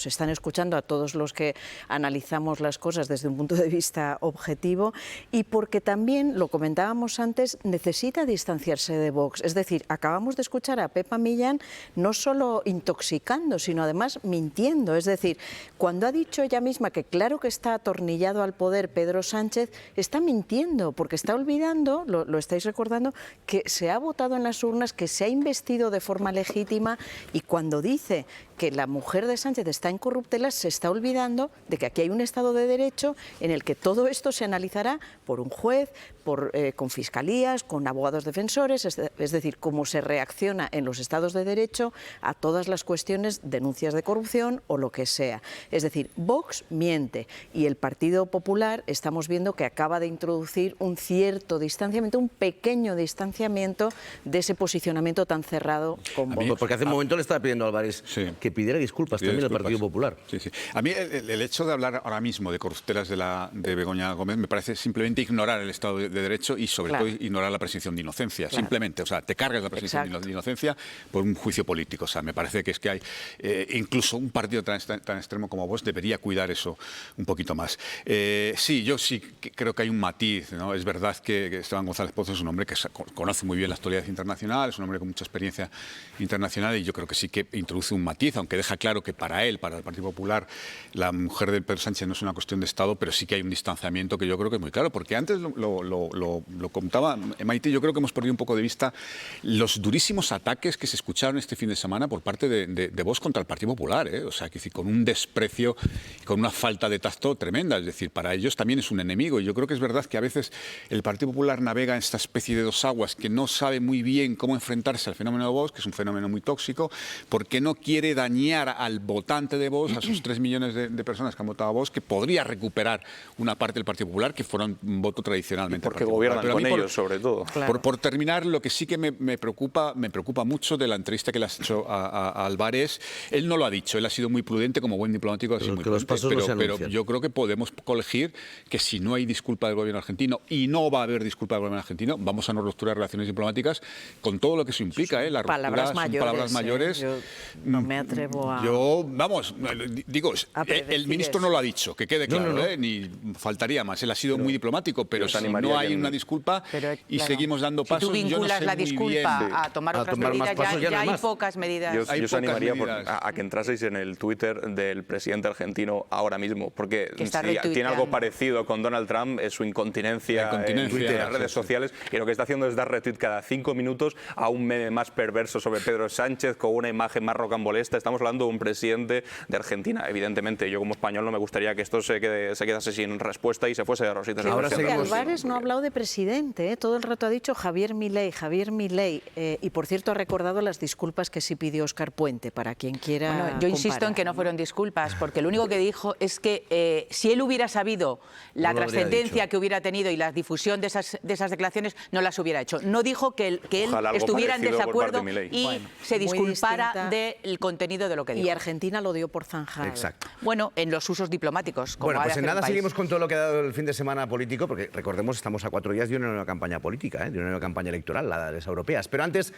están escuchando a todos los que analizamos las cosas desde un punto de vista objetivo, y porque también, lo comentábamos antes, necesita distanciarse de Vox. Es decir, acabamos de escuchar a Pepa Millán no solo intoxicando, sino además mintiendo. Es decir, cuando ha dicho ella misma que claro que está atornillado al poder Pedro Sánchez, está mintiendo, porque está olvidando, lo estáis recordando, que se ha votado en las urnas, que se ha investido de forma legítima, y cuando dice que la mujer de Sánchez está en corruptelas, se está olvidando de que aquí hay un Estado de Derecho en el que todo esto se analizará por un juez, con fiscalías, con abogados defensores, es decir, cómo se reacciona en los Estados de Derecho a todas las cuestiones, denuncias de corrupción o lo que sea. Es decir, Vox miente, y el Partido Popular estamos viendo que acaba de introducir un cierto distanciamiento, un pequeño distanciamiento de ese posicionamiento tan cerrado con Vox. Porque hace un momento le estaba pidiendo a Álvarez que pidiera disculpas también al Partido Popular. Sí, sí. A mí el hecho de hablar ahora mismo de corruptelas de Begoña Gómez me parece simplemente ignorar el Estado de Derecho y sobre todo ignorar la presunción de inocencia. Simplemente, o sea, te cargas la presunción de inocencia por un juicio político. O sea, me parece que es que hay, incluso un partido tan extremo como Vox debería cuidar eso un poquito más. Sí, yo sí creo que hay un matiz, ¿no? Es verdad que Esteban González Pozo es un hombre que conoce muy bien la actualidad internacional, es un hombre con mucha experiencia internacional y yo creo que sí que introduce un matiz, aunque deja claro que para él, para el Partido Popular, la mujer de Pedro Sánchez no es una cuestión de Estado, pero sí que hay un distanciamiento que yo creo que es muy claro, porque antes lo contaba Maite, yo creo que hemos perdido un poco de vista los durísimos ataques que se escucharon este fin de semana por parte de Vox contra el Partido Popular, o sea, que con un desprecio, con una falta de tacto tremenda, es decir, para ellos también es un enemigo, y yo creo que es verdad que a veces el Partido Popular navega en esta especie de dos aguas, que no sabe muy bien cómo enfrentarse al fenómeno de Vox, que es un fenómeno muy tóxico, porque no quiere dañar al votante de Vox, a sus 3 millones de personas que han votado a Vox, que podría recuperar una parte del Partido Popular que fuera un voto tradicionalmente. Y porque gobiernan con ellos, sobre todo. Claro. Por terminar, lo que sí que me preocupa mucho de la entrevista que le has hecho a Álvarez. Él no lo ha dicho, él ha sido muy prudente, como buen diplomático, ha sido muy prudente, pero yo creo que podemos colegir que si no hay disculpa del gobierno argentino, y no va a haber disculpa del gobierno argentino, vamos a no rupturar relaciones diplomáticas con todo lo que eso implica. La ruptura son palabras mayores. Yo no me atrevo a... Digo, el ministro no lo ha dicho, que quede claro, ni faltaría más. Él ha sido muy diplomático, pero si no hay una disculpa y seguimos dando pasos, si tú vinculas la disculpa a tomar otras medidas, ya hay pocas medidas. Yo os animaría a que entraseis en el Twitter del presidente argentino ahora mismo, porque si tiene algo parecido con Donald Trump, es su incontinencia en Twitter, en las redes sociales, y lo que está haciendo es dar retweet cada 5 minutos a un meme más perverso sobre Pedro Sánchez con una imagen más rocambolesca. Estamos hablando de un presidente de Argentina. Evidentemente, yo como español no me gustaría que esto se quedase sin respuesta y se fuese de rositas. Álvarez no ha hablado de presidente, todo el rato ha dicho Javier Milei, y por cierto ha recordado las disculpas que sí pidió Óscar Puente, para quien quiera yo insisto en que no fueron disculpas, porque lo único que dijo es que si él hubiera sabido la trascendencia que hubiera tenido y la difusión de esas declaraciones, no las hubiera hecho. No dijo que él estuviera en desacuerdo y se disculpara del contenido de lo que dijo. Y Argentina lo dio por zanjado. Exacto. Bueno, en los usos diplomáticos. Bueno, pues en nada seguimos con todo lo que ha dado el fin de semana político, porque recordemos, estamos a 4 días de una nueva campaña política, de una nueva campaña electoral, la de las europeas. Pero antes,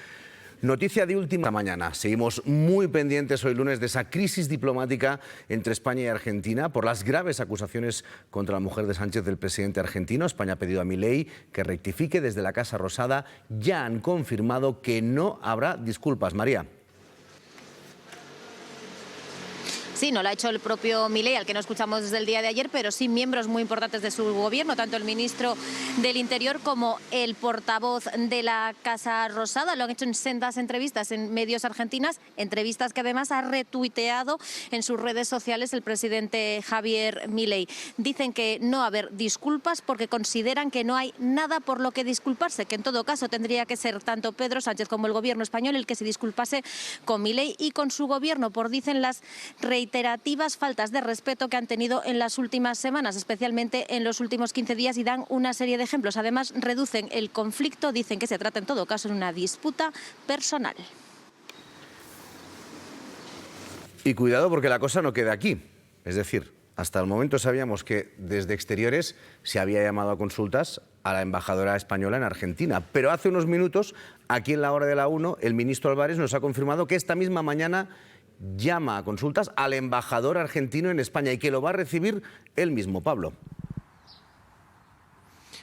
noticia de última mañana. Seguimos muy pendientes hoy lunes de esa crisis diplomática entre España y Argentina por las graves acusaciones contra la mujer de Sánchez del presidente argentino. España ha pedido a Milei que rectifique. Desde la Casa Rosada ya han confirmado que no habrá disculpas. María. Sí, no lo ha hecho el propio Milei, al que no escuchamos desde el día de ayer, pero sí miembros muy importantes de su gobierno, tanto el ministro del Interior como el portavoz de la Casa Rosada. Lo han hecho en sendas entrevistas en medios argentinas, entrevistas que además ha retuiteado en sus redes sociales el presidente Javier Milei. Dicen que no va a haber disculpas porque consideran que no hay nada por lo que disculparse, que en todo caso tendría que ser tanto Pedro Sánchez como el gobierno español el que se disculpase con Milei y con su gobierno por, dicen, las reiterativas faltas de respeto que han tenido en las últimas semanas, especialmente en los últimos 15 días, y dan una serie de ejemplos. Además, reducen el conflicto, dicen que se trata en todo caso de una disputa personal. Y cuidado porque la cosa no queda aquí. Es decir, hasta el momento sabíamos que desde Exteriores se había llamado a consultas a la embajadora española en Argentina. Pero hace unos minutos, aquí en la hora de la 1, el ministro Álvarez nos ha confirmado que esta misma mañana llama a consultas al embajador argentino en España y que lo va a recibir él mismo, Pablo.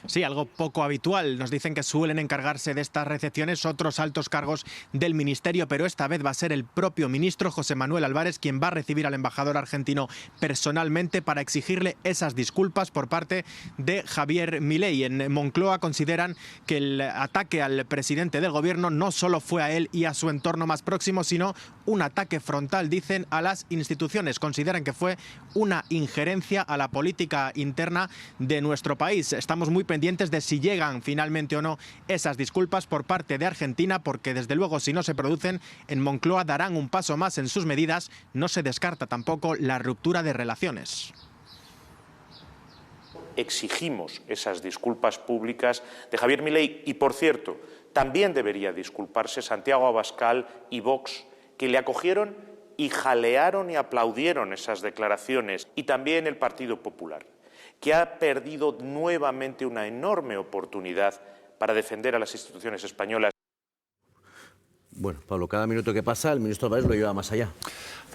Sí, algo poco habitual. Nos dicen que suelen encargarse de estas recepciones otros altos cargos del ministerio, pero esta vez va a ser el propio ministro José Manuel Álvarez quien va a recibir al embajador argentino personalmente para exigirle esas disculpas por parte de Javier Milei. En Moncloa consideran que el ataque al presidente del gobierno no solo fue a él y a su entorno más próximo, sino un ataque frontal, dicen, a las instituciones. Consideran que fue una injerencia a la política interna de nuestro país. Estamos muy pendientes de si llegan finalmente o no esas disculpas por parte de Argentina, porque desde luego si no se producen, en Moncloa darán un paso más en sus medidas. No se descarta tampoco la ruptura de relaciones. Exigimos esas disculpas públicas de Javier Milei y, por cierto, también debería disculparse Santiago Abascal y Vox, que le acogieron y jalearon y aplaudieron esas declaraciones, y también el Partido Popular, que ha perdido nuevamente una enorme oportunidad para defender a las instituciones españolas. Bueno, Pablo, cada minuto que pasa el ministro Álvarez lo lleva más allá.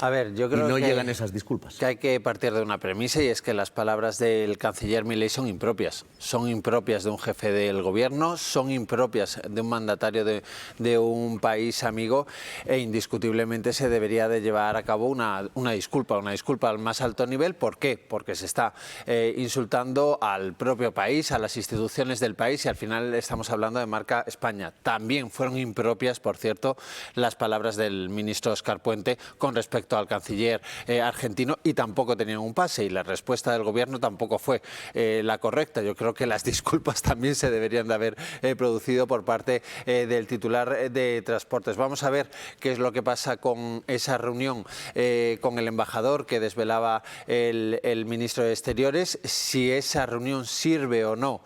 A ver, yo creo y no que llegan esas disculpas. Que hay que partir de una premisa, y es que las palabras del canciller Milei son impropias. Son impropias de un jefe del gobierno, son impropias de un mandatario de un país amigo, e indiscutiblemente se debería de llevar a cabo una disculpa al más alto nivel. ¿Por qué? Porque se está insultando al propio país, a las instituciones del país, y al final estamos hablando de marca España. También fueron impropias, por cierto, las palabras del ministro Óscar Puente con respecto al canciller argentino, y tampoco tenían un pase, y la respuesta del gobierno tampoco fue la correcta. Yo creo que las disculpas también se deberían de haber producido por parte del titular de Transportes. Vamos a ver qué es lo que pasa con esa reunión con el embajador que desvelaba el ministro de Exteriores, si esa reunión sirve o no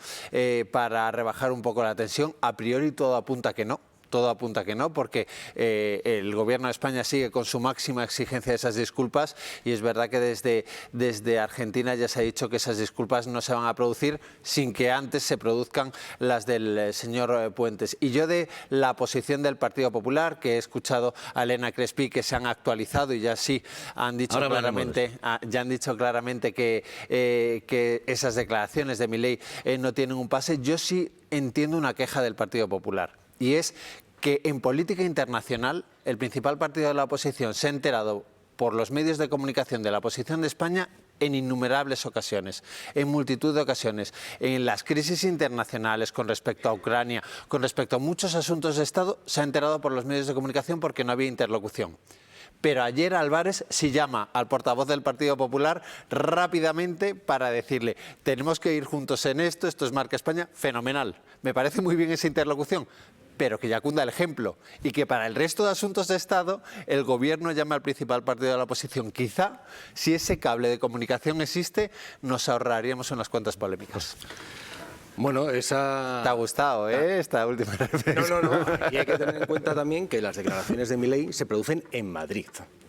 para rebajar un poco la tensión. A priori todo apunta que no. Todo apunta que no, porque el Gobierno de España sigue con su máxima exigencia de esas disculpas, y es verdad que desde Argentina ya se ha dicho que esas disculpas no se van a producir sin que antes se produzcan las del señor Puentes. Y yo, de la posición del Partido Popular, que he escuchado a Elena Crespi, que se han actualizado y ya sí han dicho claramente que esas declaraciones de Milei no tienen un pase, yo sí entiendo una queja del Partido Popular, y es que en política internacional el principal partido de la oposición se ha enterado por los medios de comunicación de la posición de España en innumerables ocasiones, en multitud de ocasiones, en las crisis internacionales con respecto a Ucrania, con respecto a muchos asuntos de Estado, se ha enterado por los medios de comunicación porque no había interlocución. Pero ayer Álvarez sí llama al portavoz del Partido Popular rápidamente para decirle: tenemos que ir juntos en esto es marca España. Fenomenal, me parece muy bien esa interlocución, pero que ya cunda el ejemplo, y que para el resto de asuntos de Estado el Gobierno llame al principal partido de la oposición. Quizá, si ese cable de comunicación existe, nos ahorraríamos unas cuantas polémicas. Bueno, esa... ¿Te ha gustado, esta última referencia? No. Y hay que tener en cuenta también que las declaraciones de Milei se producen en Madrid.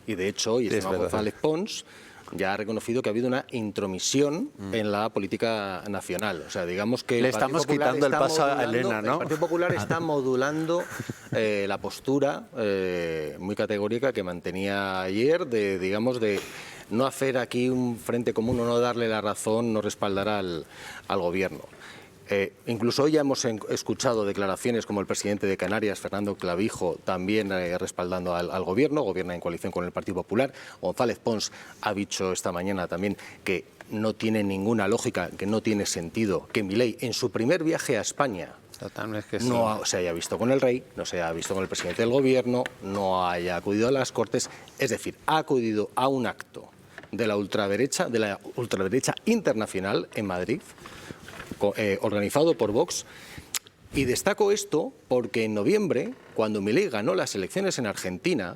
Y de hecho, hoy Esteban González Pons ya ha reconocido que ha habido una intromisión en la política nacional. O sea, digamos que le estamos quitando el paso a Elena, ¿no? El Partido Popular está modulando la postura muy categórica que mantenía ayer de no hacer aquí un frente común o no darle la razón, no respaldar al gobierno. Incluso hoy ya hemos escuchado declaraciones como el presidente de Canarias, Fernando Clavijo, también respaldando al gobierno, gobierna en coalición con el Partido Popular. González Pons ha dicho esta mañana también que no tiene ninguna lógica, que no tiene sentido que Milei, en su primer viaje a España, no se haya visto con el rey, no se haya visto con el presidente del gobierno, no haya acudido a las Cortes, es decir, ha acudido a un acto de la ultraderecha internacional en Madrid, organizado por Vox. Y destaco esto porque en noviembre, cuando Milei ganó las elecciones en Argentina,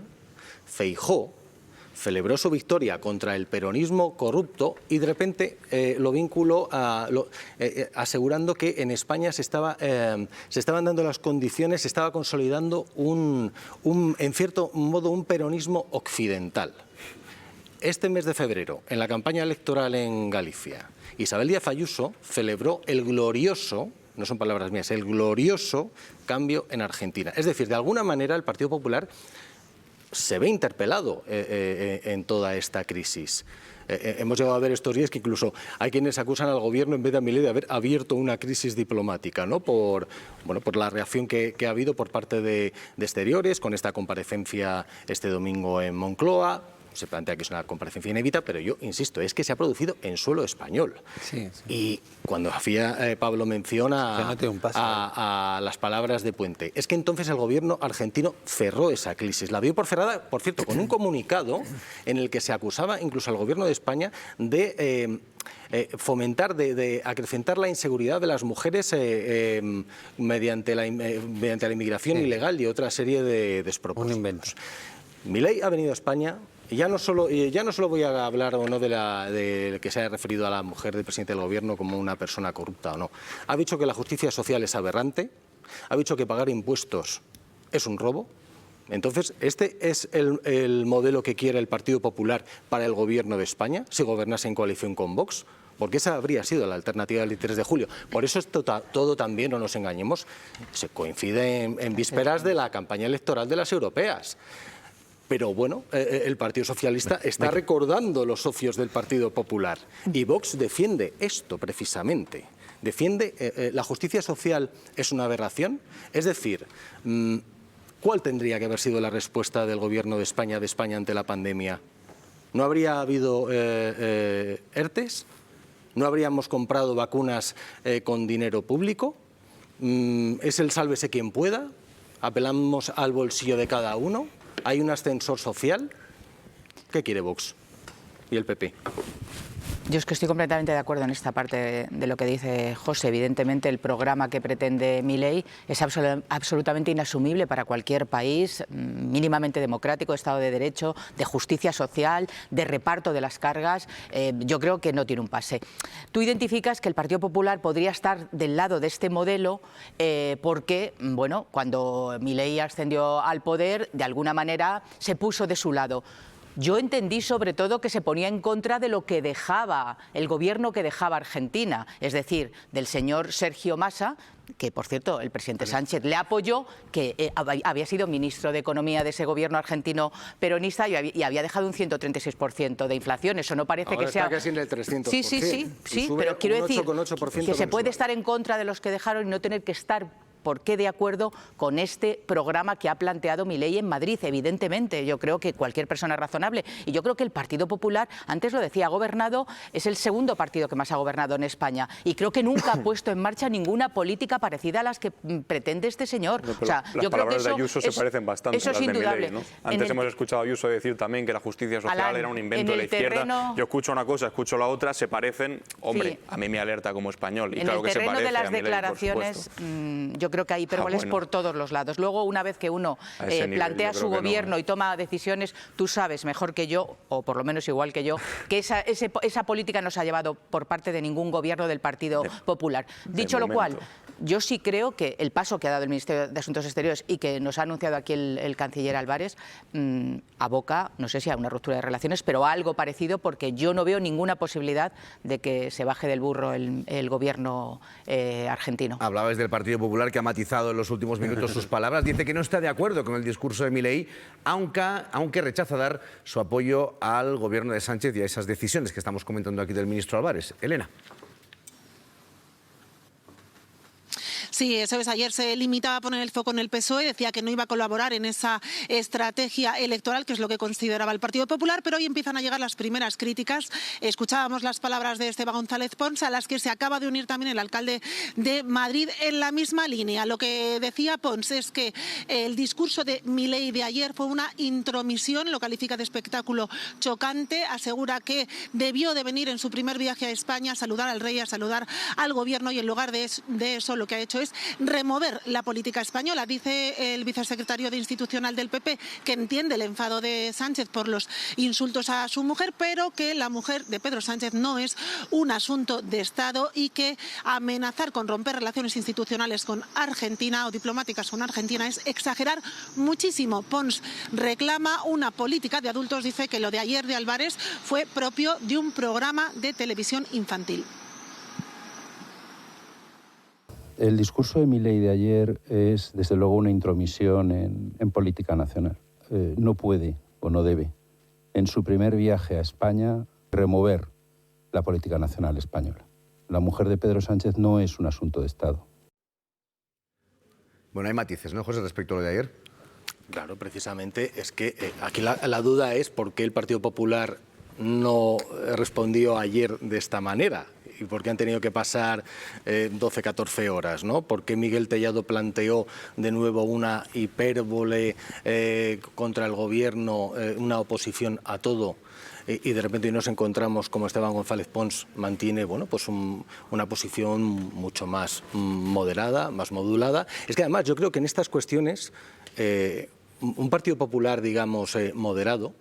Feijóo celebró su victoria contra el peronismo corrupto y de repente lo vinculó asegurando que en España se estaban dando las condiciones, se estaba consolidando en cierto modo un peronismo occidental. Este mes de febrero, en la campaña electoral en Galicia, Isabel Díaz Ayuso celebró el glorioso, no son palabras mías, el glorioso cambio en Argentina. Es decir, de alguna manera el Partido Popular se ve interpelado en toda esta crisis. Hemos llegado a ver estos días que incluso hay quienes acusan al gobierno, en vez de a Milei, de haber abierto una crisis diplomática, ¿no? por la reacción que ha habido por parte de Exteriores con esta comparecencia este domingo en Moncloa. Se plantea que es una comparecencia inédita, pero yo insisto, es que se ha producido en suelo español. Sí. Y cuando hacía Pablo mención a las palabras de Puente, es que entonces el gobierno argentino cerró esa crisis. La dio por cerrada, por cierto, con un comunicado en el que se acusaba incluso al gobierno de España de fomentar, de acrecentar la inseguridad de las mujeres mediante la inmigración ilegal y otra serie de despropósitos. Milei ha venido a España. Ya no solo voy a hablar o no de que se haya referido a la mujer del presidente del gobierno como una persona corrupta o no. Ha dicho que la justicia social es aberrante, ha dicho que pagar impuestos es un robo. Entonces, ¿este es el modelo que quiere el Partido Popular para el gobierno de España, si gobernase en coalición con Vox? porque esa habría sido la alternativa del 3 de julio. Por eso esto todo también, no nos engañemos, se coincide en vísperas de la campaña electoral de las europeas. Pero bueno, el Partido Socialista está recordando los socios del Partido Popular y Vox defiende esto precisamente. Defiende la justicia social es una aberración. Es decir, ¿cuál tendría que haber sido la respuesta del Gobierno de España ante la pandemia? ¿No habría habido ERTES? ¿No habríamos comprado vacunas con dinero público? ¿Es el sálvese quien pueda? ¿Apelamos al bolsillo de cada uno? ¿Hay un ascensor social? ¿Qué quiere Vox y el PP? Yo es que estoy completamente de acuerdo en esta parte de lo que dice José. Evidentemente, el programa que pretende Milei es absolutamente inasumible para cualquier país mínimamente democrático, de Estado de Derecho, de justicia social, de reparto de las cargas. Yo creo que no tiene un pase. Tú identificas que el Partido Popular podría estar del lado de este modelo porque, bueno, cuando Milei ascendió al poder, de alguna manera se puso de su lado. Yo entendí sobre todo que se ponía en contra de lo que dejaba, el gobierno que dejaba Argentina, es decir, del señor Sergio Massa, que por cierto el presidente Sánchez le apoyó, que había sido ministro de Economía de ese gobierno argentino peronista y había dejado un 136% de inflación. Eso no parece ahora que sea... Está casi en el 300%. Sí, pero quiero decir que se puede estar en contra de los que dejaron y no tener que estar ¿por qué de acuerdo con este programa que ha planteado Milei en Madrid? Evidentemente, yo creo que cualquier persona razonable, y yo creo que el Partido Popular, antes lo decía, ha gobernado, es el segundo partido que más ha gobernado en España, y creo que nunca ha puesto en marcha ninguna política parecida a las que pretende este señor. No, o sea, yo creo que eso de Ayuso se parecen bastante eso a las es indudable. de Milei, ¿no? Antes hemos escuchado a Ayuso decir también que la justicia social era un invento de la izquierda. Yo escucho una cosa, escucho la otra, se parecen. Hombre, sí. A mí me alerta como español. Y en claro el terreno que se parece de las a Milei, declaraciones, yo creo que hay hipérboles por todos los lados. Luego, una vez que uno plantea su gobierno y toma decisiones, tú sabes mejor que yo, o por lo menos igual que yo, que esa política no se ha llevado por parte de ningún gobierno del Partido Popular. Dicho lo cual, yo sí creo que el paso que ha dado el Ministerio de Asuntos Exteriores y que nos ha anunciado aquí el canciller Álvarez aboca, no sé si a una ruptura de relaciones, pero a algo parecido, porque yo no veo ninguna posibilidad de que se baje del burro el gobierno argentino. Hablabais del Partido Popular, que ha matizado en los últimos minutos sus palabras. Dice que no está de acuerdo con el discurso de Milei, aunque rechaza dar su apoyo al gobierno de Sánchez y a esas decisiones que estamos comentando aquí del ministro Álvarez. Elena. Sí, eso es. Ayer se limitaba a poner el foco en el PSOE, decía que no iba a colaborar en esa estrategia electoral, que es lo que consideraba el Partido Popular, pero hoy empiezan a llegar las primeras críticas. Escuchábamos las palabras de Esteban González Pons, a las que se acaba de unir también el alcalde de Madrid en la misma línea. Lo que decía Pons es que el discurso de Milei de ayer fue una intromisión, lo califica de espectáculo chocante, asegura que debió de venir en su primer viaje a España a saludar al rey, a saludar al gobierno, y en lugar de eso lo que ha hecho es remover la política española. Dice el vicesecretario de Institucional del PP que entiende el enfado de Sánchez por los insultos a su mujer, pero que la mujer de Pedro Sánchez no es un asunto de Estado y que amenazar con romper relaciones institucionales con Argentina o diplomáticas con Argentina es exagerar muchísimo. Pons reclama una política de adultos, dice que lo de ayer de Álvarez fue propio de un programa de televisión infantil. El discurso de Milei de ayer es, desde luego, una intromisión en política nacional. No puede o no debe, en su primer viaje a España, remover la política nacional española. La mujer de Pedro Sánchez no es un asunto de Estado. Bueno, hay matices, ¿no, José, respecto a lo de ayer? Claro, precisamente es que aquí la duda es por qué el Partido Popular no respondió ayer de esta manera. ¿Y por qué han tenido que pasar 12, 14 horas? ¿No? ¿Por qué Miguel Tellado planteó de nuevo una hipérbole contra el gobierno, una oposición a todo? Y de repente nos encontramos como Esteban González Pons mantiene pues una posición mucho más moderada, más modulada. Es que además yo creo que en estas cuestiones un Partido Popular, digamos, moderado,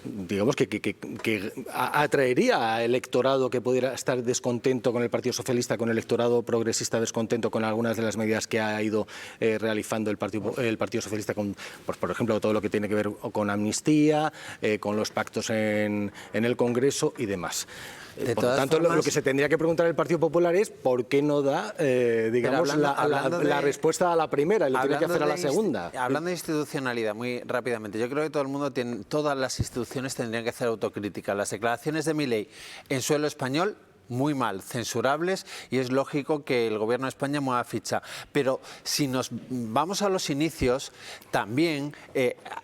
digamos que atraería a electorado que pudiera estar descontento con el Partido Socialista, con el electorado progresista descontento con algunas de las medidas que ha ido realizando el Partido Socialista, pues, por ejemplo, todo lo que tiene que ver con amnistía, con los pactos en el Congreso y demás. Por lo tanto, lo que se tendría que preguntar el Partido Popular es por qué no da, digamos, la respuesta a la primera y lo tiene que hacer a la segunda. Hablando de institucionalidad, muy rápidamente, yo creo que todo el mundo todas las instituciones tendrían que hacer autocrítica. Las declaraciones de Milei en suelo español, muy mal, censurables, y es lógico que el Gobierno de España mueva ficha. Pero si nos vamos a los inicios, también,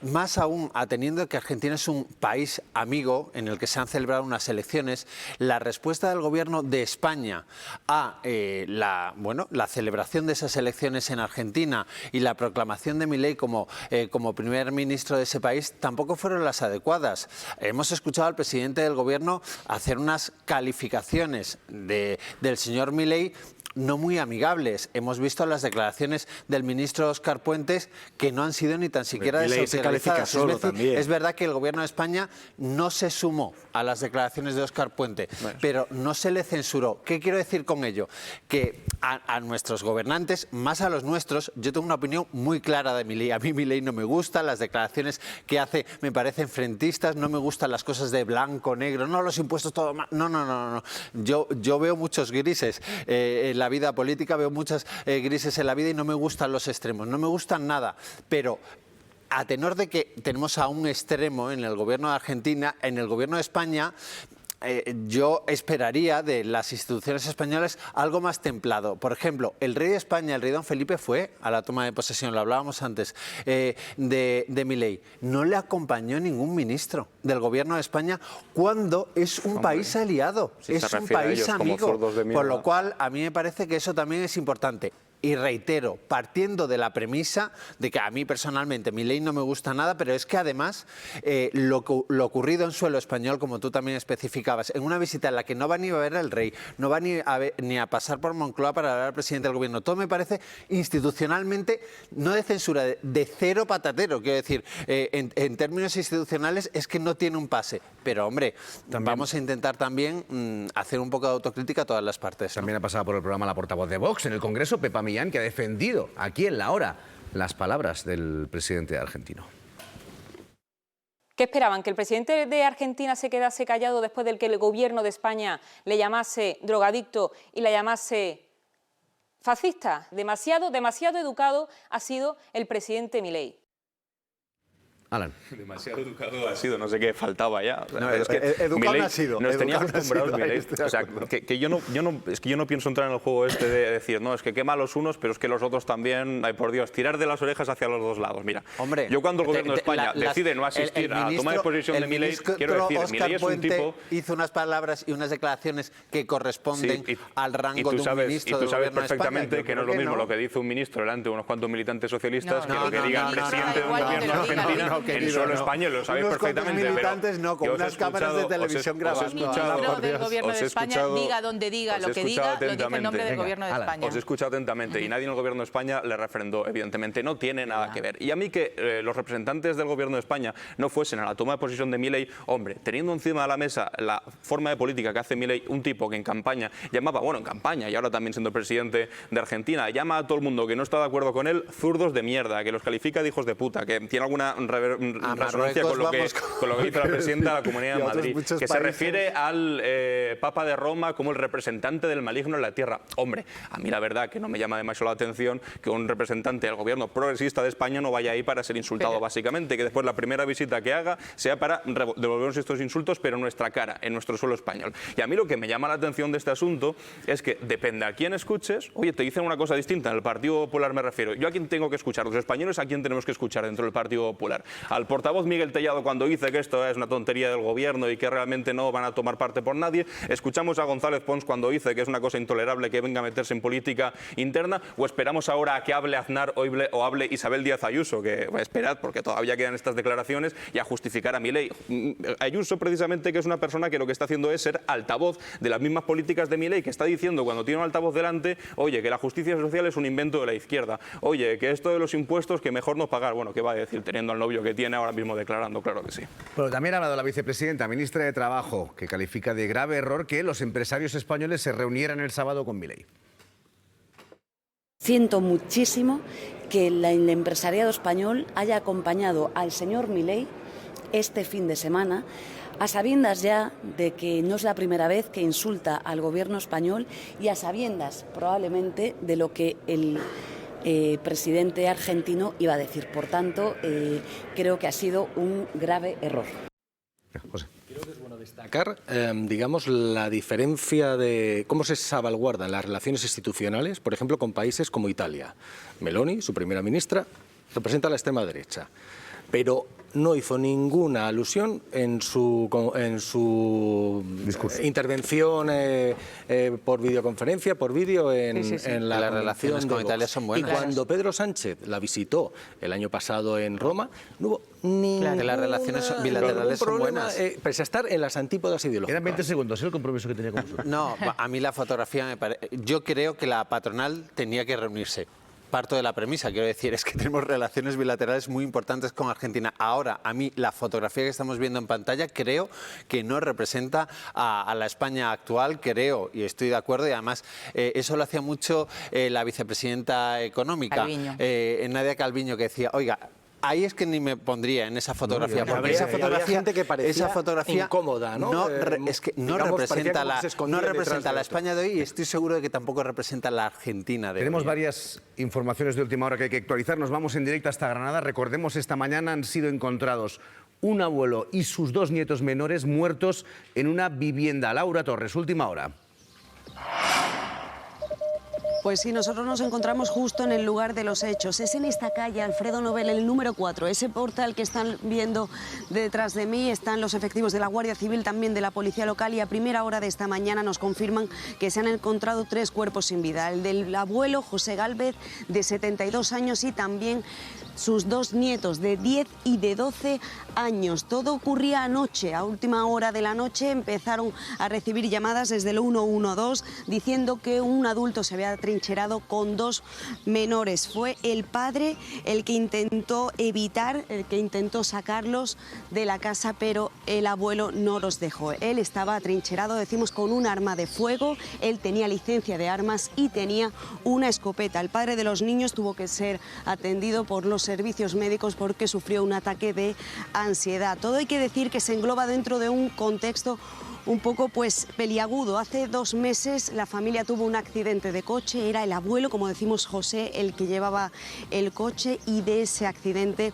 más aún atendiendo que Argentina es un país amigo en el que se han celebrado unas elecciones, la respuesta del Gobierno de España a la celebración de esas elecciones en Argentina y la proclamación de Milei como primer ministro de ese país tampoco fueron las adecuadas. Hemos escuchado al presidente del Gobierno hacer unas calificaciones del señor Milei no muy amigables. Hemos visto las declaraciones del ministro Óscar Puentes que no han sido ni tan siquiera desautorizadas. Es verdad que el Gobierno de España no se sumó a las declaraciones de Óscar Puente, pero no se le censuró. ¿Qué quiero decir con ello? Que a nuestros gobernantes, más a los nuestros, yo tengo una opinión muy clara de Milei. A mí Milei no me gusta, las declaraciones que hace me parecen frentistas, no me gustan las cosas de blanco, negro, no los impuestos, todo mal. No. Yo veo muchos grises en la vida política, veo muchas grises en la vida y no me gustan los extremos, no me gustan nada, pero a tenor de que tenemos a un extremo en el Gobierno de Argentina, en el Gobierno de España, yo esperaría de las instituciones españolas algo más templado. Por ejemplo, el rey de España, el rey don Felipe, fue a la toma de posesión, lo hablábamos antes, de Milei. No le acompañó ningún ministro del Gobierno de España cuando es un país aliado, es un país amigo. Por lo cual, a mí me parece que eso también es importante. Y reitero, partiendo de la premisa de que a mí personalmente Milei no me gusta nada, pero es que además lo ocurrido en suelo español, como tú también especificabas, en una visita en la que no va ni a ver al rey, no va ni a pasar por Moncloa para hablar al presidente del gobierno, todo me parece institucionalmente, no de censura, de cero patatero, quiero decir, en términos institucionales es que no tiene un pase. Pero hombre, vamos a intentar también hacer un poco de autocrítica a todas las partes. También ha pasado por el programa la portavoz de Vox en el Congreso, Pepa Millán, que ha defendido aquí en La Hora las palabras del presidente argentino. ¿Qué esperaban? ¿Que el presidente de Argentina se quedase callado después del que el Gobierno de España le llamase drogadicto y la llamase fascista? Demasiado educado ha sido el presidente Milei. Alan. Demasiado educado ha sido, no sé qué faltaba ya. O sea, No, es que educado Milei ha sido. Nos tenía Educado acostumbrados ha sido, Milei. O sea, que yo no pienso entrar en el juego este de decir, no, es que qué malos unos, pero es que los otros también, ay por Dios, tirar de las orejas hacia los dos lados. Mira, hombre, yo cuando el Gobierno de España decide no asistir a la toma de posesión de Milei, quiero decir, Milei es un tipo... hizo unas palabras y unas declaraciones que corresponden al rango de un ministro del Gobierno de España. Y tú sabes perfectamente que no es lo mismo lo que dice un ministro delante de unos cuantos militantes socialistas que lo que diga el presidente de un gobierno de Argentina en suelo español. Lo sabéis perfectamente. Militantes no, con unas cámaras de televisión grabando. El ministro del Gobierno de España diga donde diga lo que diga, lo dice en nombre del Gobierno de España. Os he escuchado atentamente y nadie en el Gobierno de España le refrendó, evidentemente, no tiene nada que ver. Y a mí que los representantes del Gobierno de España no fuesen a la toma de posesión de Milei, hombre, teniendo encima de la mesa la forma de política que hace Milei, un tipo que en campaña llamaba, bueno, en campaña y ahora también siendo presidente de Argentina, llama a todo el mundo que no está de acuerdo con él zurdos de mierda, que los califica de hijos de puta, que tiene alguna resonancia con lo que hizo la presidenta de la Comunidad de Madrid, que se refiere al Papa de Roma como el representante del maligno en la tierra. Hombre, a mí la verdad que no me llama demasiado la atención que un representante del gobierno progresista de España no vaya ahí para ser insultado, básicamente, que después la primera visita que haga sea para devolvernos estos insultos, pero en nuestra cara, en nuestro suelo español. Y a mí lo que me llama la atención de este asunto es que depende a quién escuches, oye, te dicen una cosa distinta, en el Partido Popular me refiero, yo a quién tengo que escuchar, los españoles a quién tenemos que escuchar dentro del Partido Popular, al portavoz Miguel Tellado cuando dice que esto es una tontería del gobierno y que realmente no van a tomar parte por nadie, escuchamos a González Pons cuando dice que es una cosa intolerable que venga a meterse en política interna, o esperamos ahora a que hable Aznar o hable Isabel Díaz Ayuso, que esperad porque todavía quedan estas declaraciones, y a justificar a Milei. Ayuso precisamente, que es una persona que lo que está haciendo es ser altavoz de las mismas políticas de Milei, que está diciendo cuando tiene un altavoz delante, oye, que la justicia social es un invento de la izquierda, oye, que esto de los impuestos que mejor no pagar, bueno, ¿qué va a decir teniendo al novio que tiene ahora mismo declarando? Claro que sí. Bueno, también ha hablado la vicepresidenta, ministra de Trabajo, que califica de grave error que los empresarios españoles se reunieran el sábado con Milei. Siento muchísimo que el empresariado español haya acompañado al señor Milei este fin de semana a sabiendas ya de que no es la primera vez que insulta al gobierno español y a sabiendas probablemente de lo que el presidente argentino iba a decir. Por tanto, creo que ha sido un grave error. José. Creo que es bueno destacar, digamos, la diferencia de cómo se salvaguardan las relaciones institucionales, por ejemplo, con países como Italia. Meloni, su primera ministra, representa a la extrema derecha, pero no hizo ninguna alusión en su intervención por videoconferencia, por vídeo en las relaciones con Italia son buenas. Y cuando Pedro Sánchez la visitó el año pasado en Roma, no hubo ningún que las relaciones bilaterales son buenas. Pese a estar en las antípodas ideológicas. Eran 20 segundos, ¿el compromiso que tenía con vosotros? No, a mí la fotografía me parece... Yo creo que la patronal tenía que reunirse. Parto de la premisa, quiero decir, es que tenemos relaciones bilaterales muy importantes con Argentina. Ahora, a mí, la fotografía que estamos viendo en pantalla creo que no representa a la España actual, creo, y estoy de acuerdo, y además eso lo hacía mucho la vicepresidenta económica, Nadia Calviño, que decía, oiga, ahí es que ni me pondría en esa fotografía, porque esa fotografía, gente que parecía incómoda, ¿no? Es que no representa la España de hoy y estoy seguro de que tampoco representa la Argentina de hoy. Tenemos varias informaciones de última hora que hay que actualizar. Nos vamos en directo hasta Granada. Recordemos, esta mañana han sido encontrados un abuelo y sus 2 nietos menores muertos en una vivienda. Laura Torres, última hora. Pues sí, nosotros nos encontramos justo en el lugar de los hechos. Es en esta calle, Alfredo Nobel, el número 4. Ese portal que están viendo detrás de mí, están los efectivos de la Guardia Civil, también de la Policía Local, y a primera hora de esta mañana nos confirman que se han encontrado 3 cuerpos sin vida. El del abuelo, José Gálvez, de 72 años, y también sus 2 nietos de 10 y de 12 años. Todo ocurría anoche. A última hora de la noche empezaron a recibir llamadas desde el 112 diciendo que un adulto se había trincherado con 2 menores. Fue el padre el que intentó evitar, el que intentó sacarlos de la casa, pero el abuelo no los dejó. Él estaba atrincherado, decimos, con un arma de fuego. Él tenía licencia de armas y tenía una escopeta. El padre de los niños tuvo que ser atendido por los servicios médicos porque sufrió un ataque de ansiedad. Todo hay que decir que se engloba dentro de un contexto un poco peliagudo. Hace 2 meses la familia tuvo un accidente de coche. Era el abuelo, como decimos, José, el que llevaba el coche, y de ese accidente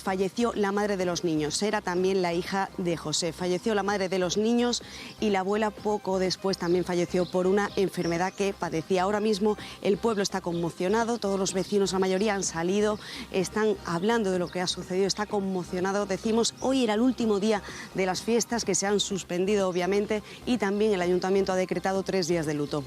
falleció la madre de los niños. Era también la hija de José. Falleció la madre de los niños y la abuela poco después también falleció por una enfermedad que padecía. Ahora mismo el pueblo está conmocionado, todos los vecinos, la mayoría, han salido, están hablando de lo que ha sucedido, está conmocionado. Decimos, hoy era el último día de las fiestas, que se han suspendido obviamente, y también el ayuntamiento ha decretado 3 días de luto.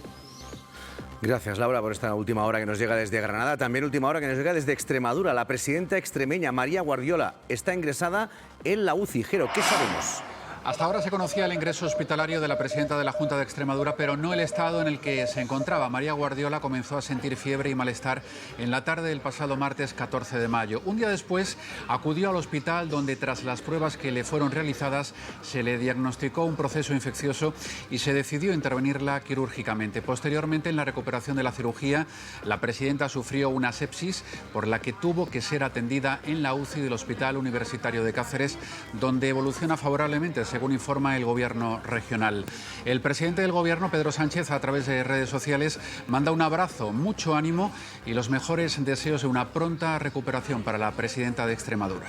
Gracias, Laura, por esta última hora que nos llega desde Granada. También última hora que nos llega desde Extremadura. La presidenta extremeña María Guardiola está ingresada en la UCI. Jero, ¿qué sabemos? Hasta ahora se conocía el ingreso hospitalario de la presidenta de la Junta de Extremadura, pero no el estado en el que se encontraba. María Guardiola comenzó a sentir fiebre y malestar en la tarde del pasado martes 14 de mayo. Un día después acudió al hospital, donde tras las pruebas que le fueron realizadas se le diagnosticó un proceso infeccioso y se decidió intervenirla quirúrgicamente. Posteriormente, en la recuperación de la cirugía, la presidenta sufrió una sepsis por la que tuvo que ser atendida en la UCI del Hospital Universitario de Cáceres, donde evoluciona favorablemente, según informa el Gobierno regional. El presidente del Gobierno, Pedro Sánchez, a través de redes sociales, manda un abrazo, mucho ánimo y los mejores deseos de una pronta recuperación para la presidenta de Extremadura.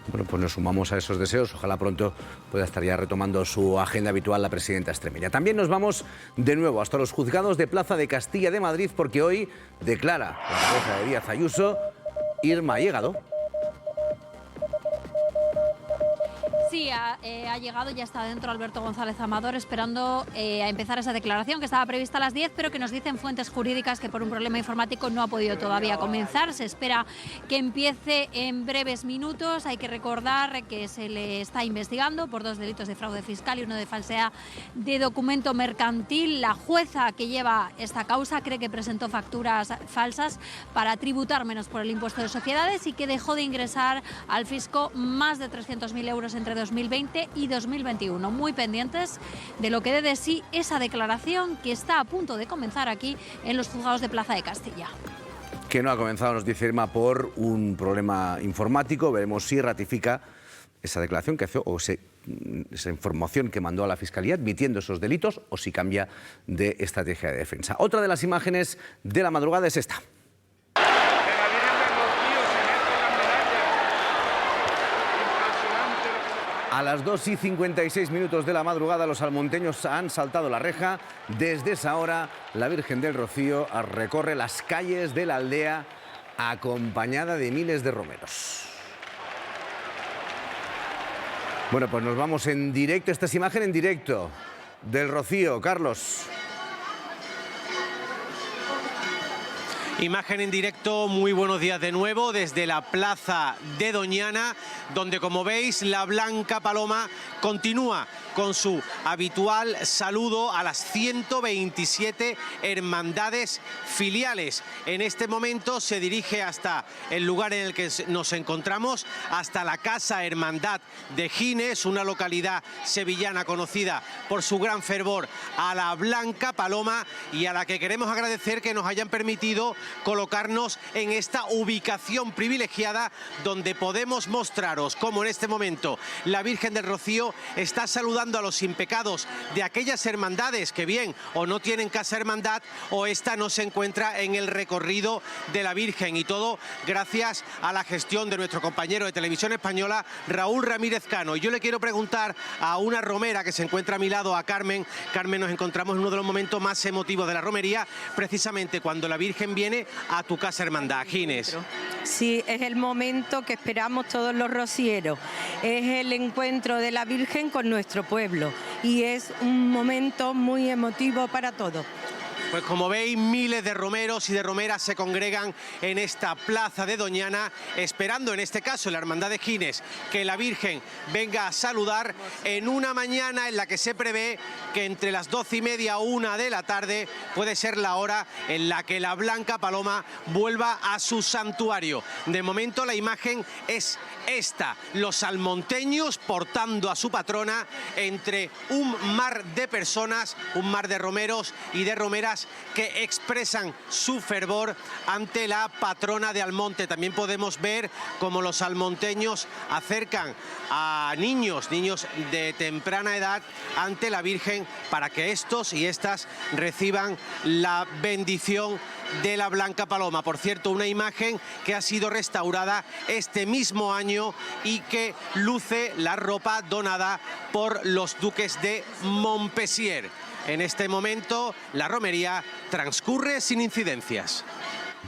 Bueno, pues nos sumamos a esos deseos. Ojalá pronto pueda estar ya retomando su agenda habitual la presidenta extremeña. También nos vamos de nuevo hasta los juzgados de Plaza de Castilla de Madrid, porque hoy declara la cabeza de Díaz Ayuso, Irma Llegado. Sí, ha llegado, ya está dentro Alberto González Amador, esperando a empezar esa declaración que estaba prevista a las 10, pero que nos dicen fuentes jurídicas que por un problema informático no ha podido todavía comenzar. Se espera que empiece en breves minutos. Hay que recordar que se le está investigando por 2 delitos de fraude fiscal y 1 de falsedad de documento mercantil. La jueza que lleva esta causa cree que presentó facturas falsas para tributar menos por el impuesto de sociedades y que dejó de ingresar al fisco más de 300.000 euros entre 2020 y 2021. Muy pendientes de lo que dé de sí esa declaración que está a punto de comenzar aquí en los juzgados de Plaza de Castilla. Que no ha comenzado, nos dice Irma, por un problema informático. Veremos si ratifica esa declaración que hace o se esa información que mandó a la Fiscalía admitiendo esos delitos o si cambia de estrategia de defensa. Otra de las imágenes de la madrugada es esta. A las 2:56 de la madrugada los almonteños han saltado la reja. Desde esa hora la Virgen del Rocío recorre las calles de la aldea acompañada de miles de romeros. Bueno, pues nos vamos en directo. Esta es imagen en directo del Rocío. Carlos. Imagen en directo, muy buenos días de nuevo desde la plaza de Doñana, donde como veis la Blanca Paloma continúa con su habitual saludo a las 127 hermandades filiales. En este momento se dirige hasta el lugar en el que nos encontramos, hasta la Casa Hermandad de Gines, una localidad sevillana conocida por su gran fervor a la Blanca Paloma y a la que queremos agradecer que nos hayan permitido colocarnos en esta ubicación privilegiada donde podemos mostraros cómo en este momento la Virgen del Rocío está saludando a los impecados de aquellas hermandades que bien o no tienen casa hermandad o esta no se encuentra en el recorrido de la Virgen, y todo gracias a la gestión de nuestro compañero de Televisión Española, Raúl Ramírez Cano. Y yo le quiero preguntar a una romera que se encuentra a mi lado, a Carmen. Carmen, nos encontramos en uno de los momentos más emotivos de la romería, precisamente cuando la Virgen viene a tu casa hermandad, Gines. Sí, es el momento que esperamos todos los rocieros. Es el encuentro de la Virgen con nuestro pueblo y es un momento muy emotivo para todos. Pues como veis, miles de romeros y de romeras se congregan en esta plaza de Doñana, esperando en este caso la Hermandad de Gines que la Virgen venga a saludar en una mañana en la que se prevé que entre las 12:30 o 1 de la tarde puede ser la hora en la que la Blanca Paloma vuelva a su santuario. De momento la imagen es esta, los almonteños portando a su patrona entre un mar de personas, un mar de romeros y de romeras que expresan su fervor ante la patrona de Almonte. También podemos ver cómo los almonteños acercan a niños de temprana edad ante la Virgen para que estos y estas reciban la bendición de la Blanca Paloma. Por cierto, una imagen que ha sido restaurada este mismo año y que luce la ropa donada por los duques de Montpensier. En este momento la romería transcurre sin incidencias.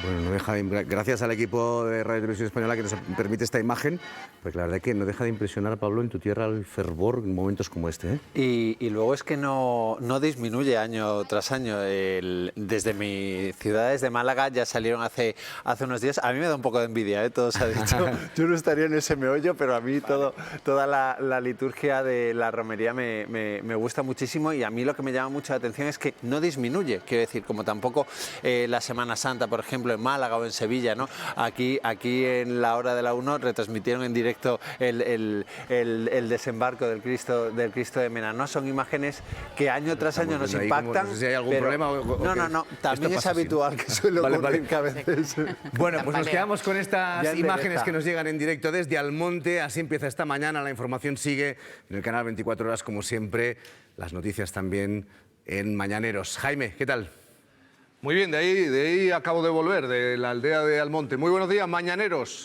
Bueno, no deja gracias al equipo de Radio Televisión Española que nos permite esta imagen, porque la verdad que no deja de impresionar, Pablo, en tu tierra el fervor en momentos como este, ¿eh? Y luego es que no disminuye año tras año. Desde mi ciudad, desde Málaga, ya salieron hace unos días. A mí me da un poco de envidia, ¿eh? Todo se ha dicho. Yo no estaría en ese meollo, pero a mí toda la liturgia de la romería me gusta muchísimo, y a mí lo que me llama mucho la atención es que no disminuye. Quiero decir, como tampoco la Semana Santa, por ejemplo, en Málaga o en Sevilla, ¿no? Aquí en la hora de la 1 retransmitieron en directo el desembarco del Cristo de Mena, ¿no? Son imágenes que año tras año nos impactan. No sé si hay algún problema. No, también es habitual que suele ocurrir que a veces. Bueno, pues nos quedamos con estas imágenes que nos llegan en directo desde Almonte. Así empieza esta mañana. La información sigue en el canal 24 horas, como siempre. Las noticias también en Mañaneros. Jaime, ¿qué tal? Muy bien, de ahí acabo de volver, de la aldea de Almonte. Muy buenos días, Mañaneros.